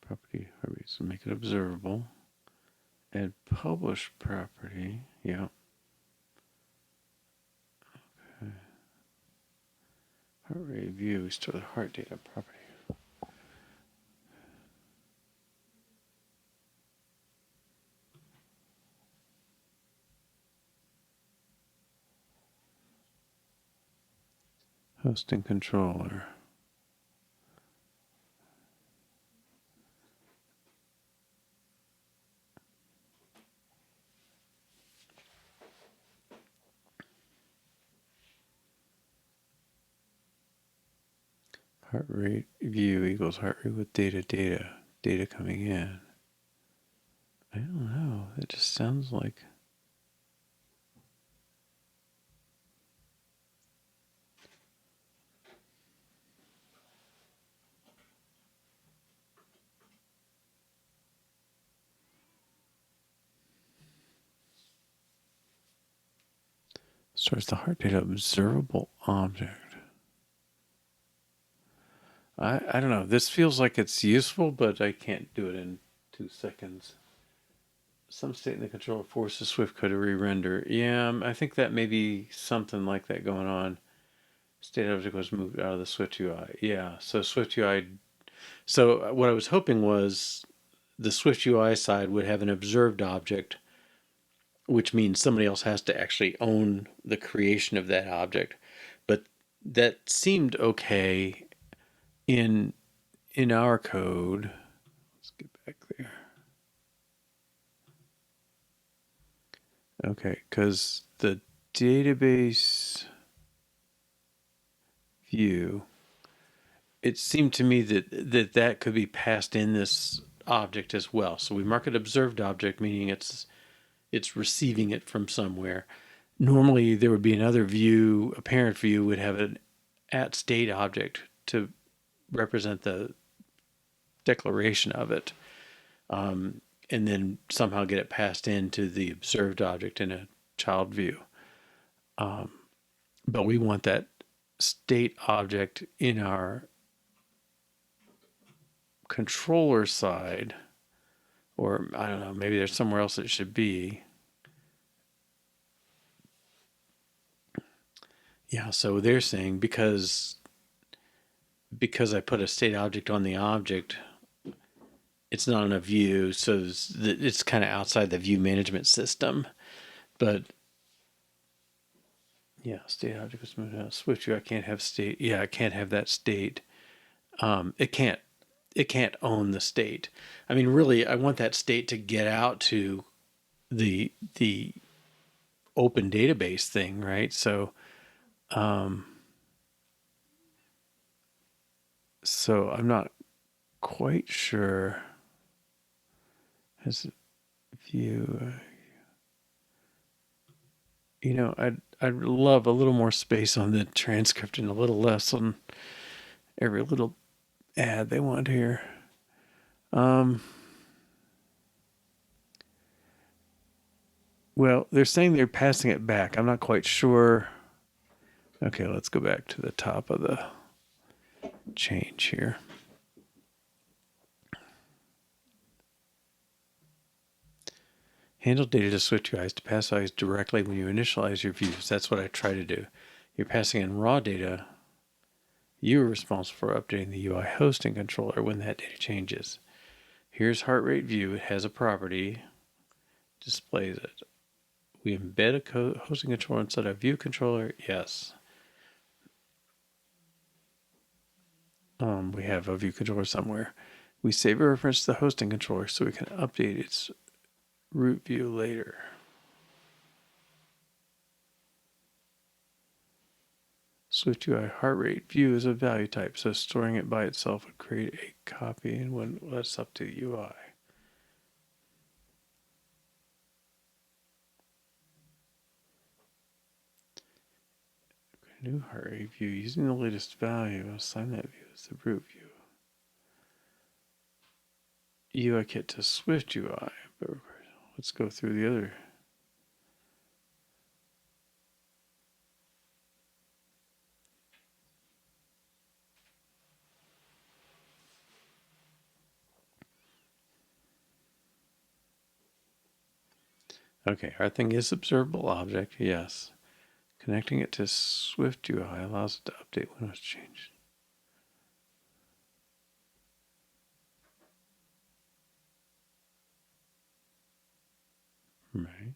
Property, so make it observable. Add publish property, yeah. Okay. Heart rate view, store the heart data property. Hosting controller. Heart rate view equals heart rate with data coming in. I don't know. It just sounds like... Stores the heart data observable object. I don't know. This feels like it's useful, but I can't do it in 2 seconds. Some state in the controller forces Swift code to re-render. Yeah, I think that may be something like that going on. State object was moved out of the Swift UI. Yeah, so Swift UI. So what I was hoping was the Swift UI side would have an observed object, which means somebody else has to actually own the creation of that object. But that seemed okay in our code. Let's get back there. Okay, because the database view, it seemed to me that could be passed in this object as well. So we mark it observed object, meaning it's receiving it from somewhere. Normally there would be another view, a parent view would have an at state object to represent the declaration of it, and then somehow get it passed into the observed object in a child view. But we want that state object in our controller side, or I don't know, maybe there's somewhere else it should be. Yeah, so they're saying because I put a state object on the object, it's not in a view, so it's kind of outside the view management system. But yeah, state object was moved out. Swift view, I can't have state. Yeah, I can't have that state. It can't own the state. I mean, really, I want that state to get out to the open database thing, right? So so I'm not quite sure. Has view, you know, I'd love a little more space on the transcript and a little less on every little ad they want here. Well, they're saying they're passing it back. I'm not quite sure. Okay, let's go back to the top of the change here. Handle data to Swift UIs to pass values directly when you initialize your views. That's what I try to do. You're passing in raw data. You are responsible for updating the UI hosting controller when that data changes. Here's heart rate view. It has a property, displays it. We embed a hosting controller inside a view controller. Yes. We have a view controller somewhere. We save a reference to the hosting controller so we can update its root view later. Swift UI heart rate view is a value type, so storing it by itself would create a copy and wouldn't let us update the UI. New heart rate view using the latest value. Assign that view as the root view. UI kit to Swift UI. But let's go through the other. Okay, our thing is observable object, yes. Connecting it to Swift UI allows it to update when it's changed. Right.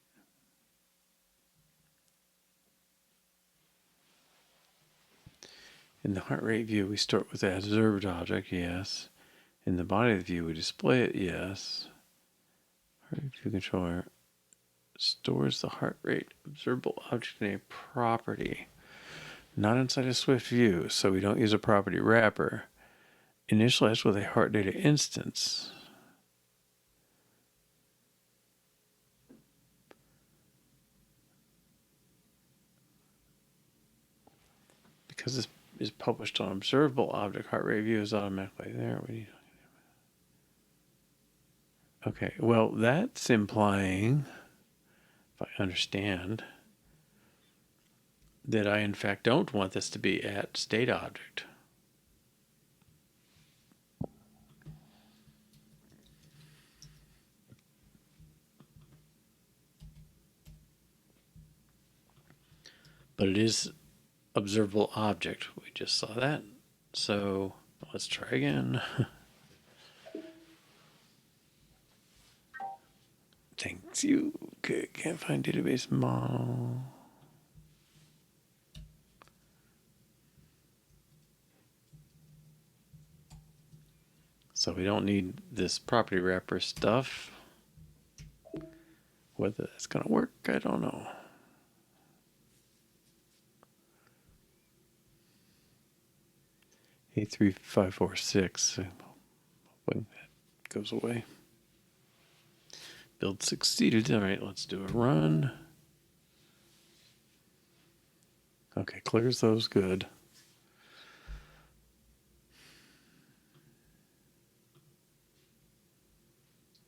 In the heart rate view, we start with the observed object, yes. In the body of the view, we display it, yes. Heart rate view controller stores the heart rate observable object in a property, not inside a Swift view, so we don't use a property wrapper. Initialized with a heart data instance. Because this is published on observable object, heart rate view is automatically there. We need. Okay, well, that's implying, if I understand, that I in fact don't want this to be at state object. But it is observable object. We just saw that. So let's try again. Thanks you. Okay, can't find database model. So we don't need this property wrapper stuff. Whether that's going to work, I don't know. A3546. Hoping that goes away. Build succeeded. All right, let's do a run. Okay, clears those good.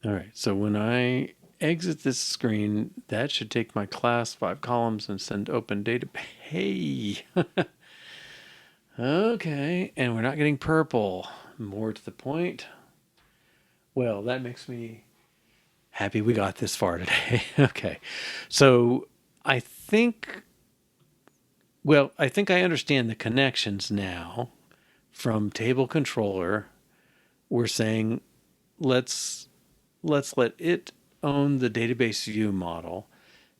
All right, so when I exit this screen, that should take my class 5 columns and send open data. Hey! Okay, and we're not getting purple. More to the point, Well, that makes me happy we got this far today. Okay. So I think, I think I understand the connections now from table controller. We're saying let's let it own the database view model.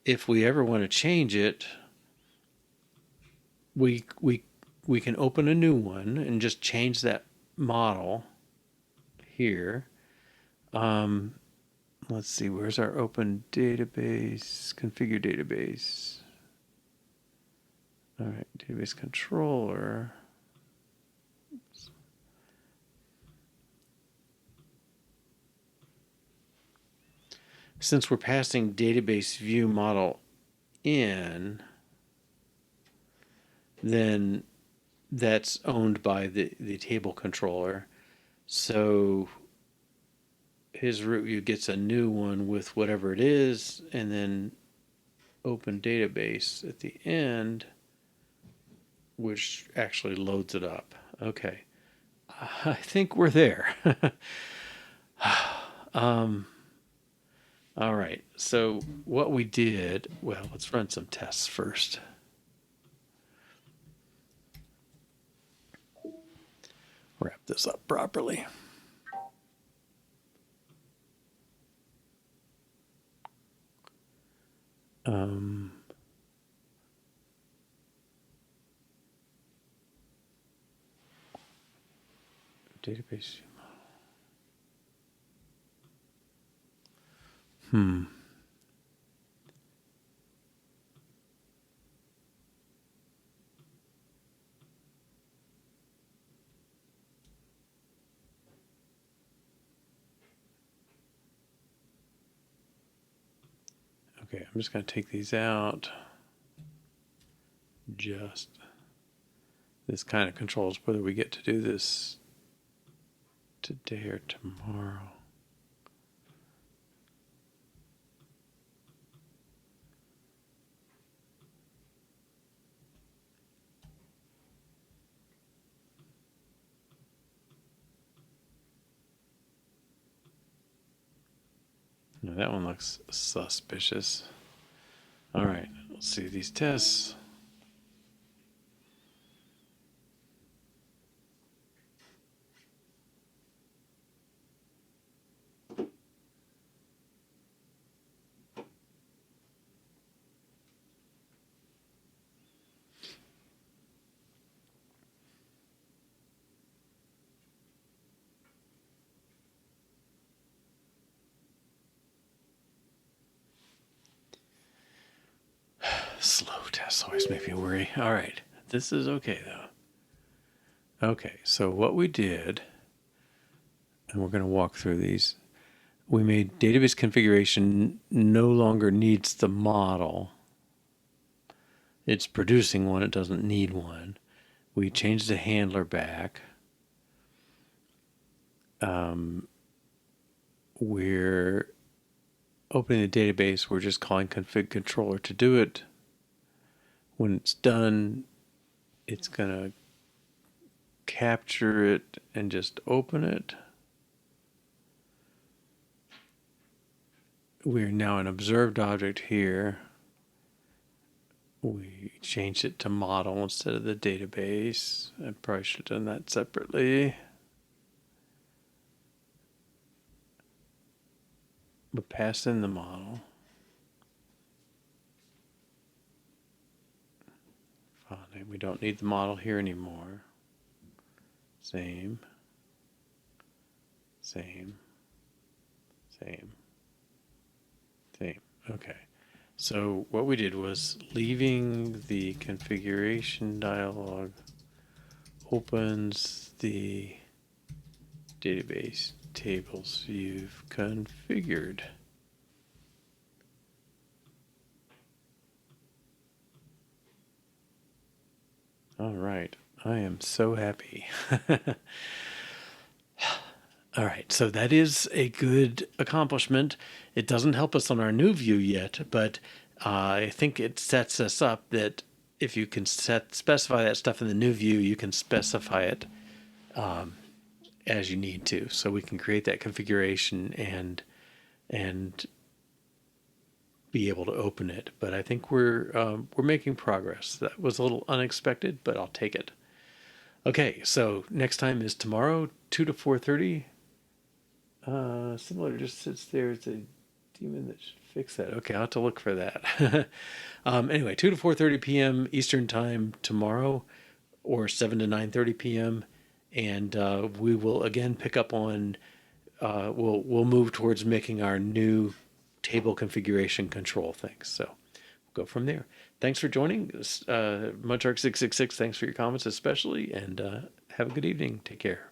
If we ever want to change it, we can open a new one and just change that model here. Let's see, where's our open database, configure database. All right, database controller. Since we're passing database view model in, then that's owned by the table controller. So his root view gets a new one with whatever it is, and then open database at the end, which actually loads it up. Okay. I think we're there. All right. So what we did, well, let's run some tests first. Wrap this up properly. Database. Okay, I'm just going to take these out. Just this kind of controls whether we get to do this today or tomorrow. No, that one looks suspicious. All right, let's see these tests. Slow tests always make me worry. All right, this is okay though. Okay, so what we did, and we're going to walk through these, we made database configuration no longer needs the model. It's producing one, it doesn't need one. We changed the handler back. We're opening the database, we're just calling config controller to do it. When it's done, it's going to capture it and just open it. We're now an observed object here. We changed it to model instead of the database. I probably should have done that separately. But pass in the model. File name. We don't need the model here anymore. Same. Same. Same. Same. Okay. So what we did was leaving the configuration dialog opens the database tables you've configured. All right, I am so happy. All right, so that is a good accomplishment. It doesn't help us on our new view yet, but I think it sets us up that if you can specify that stuff in the new view, you can specify it as you need to, so we can create that configuration and be able to open it. But I think we're making progress. That was a little unexpected, but I'll take it. Okay, so next time is tomorrow, 2 to 4:30. Similar just sits there. It's a daemon that should fix that. Okay, I'll have to look for that. Anyway, 2 to 4:30 p.m. Eastern Time tomorrow, or 7 to 9:30 p.m. And we will again pick up on, we'll move towards making our new table configuration control things. So we'll go from there. Thanks for joining. Mudshark666, thanks for your comments especially, and have a good evening. Take care.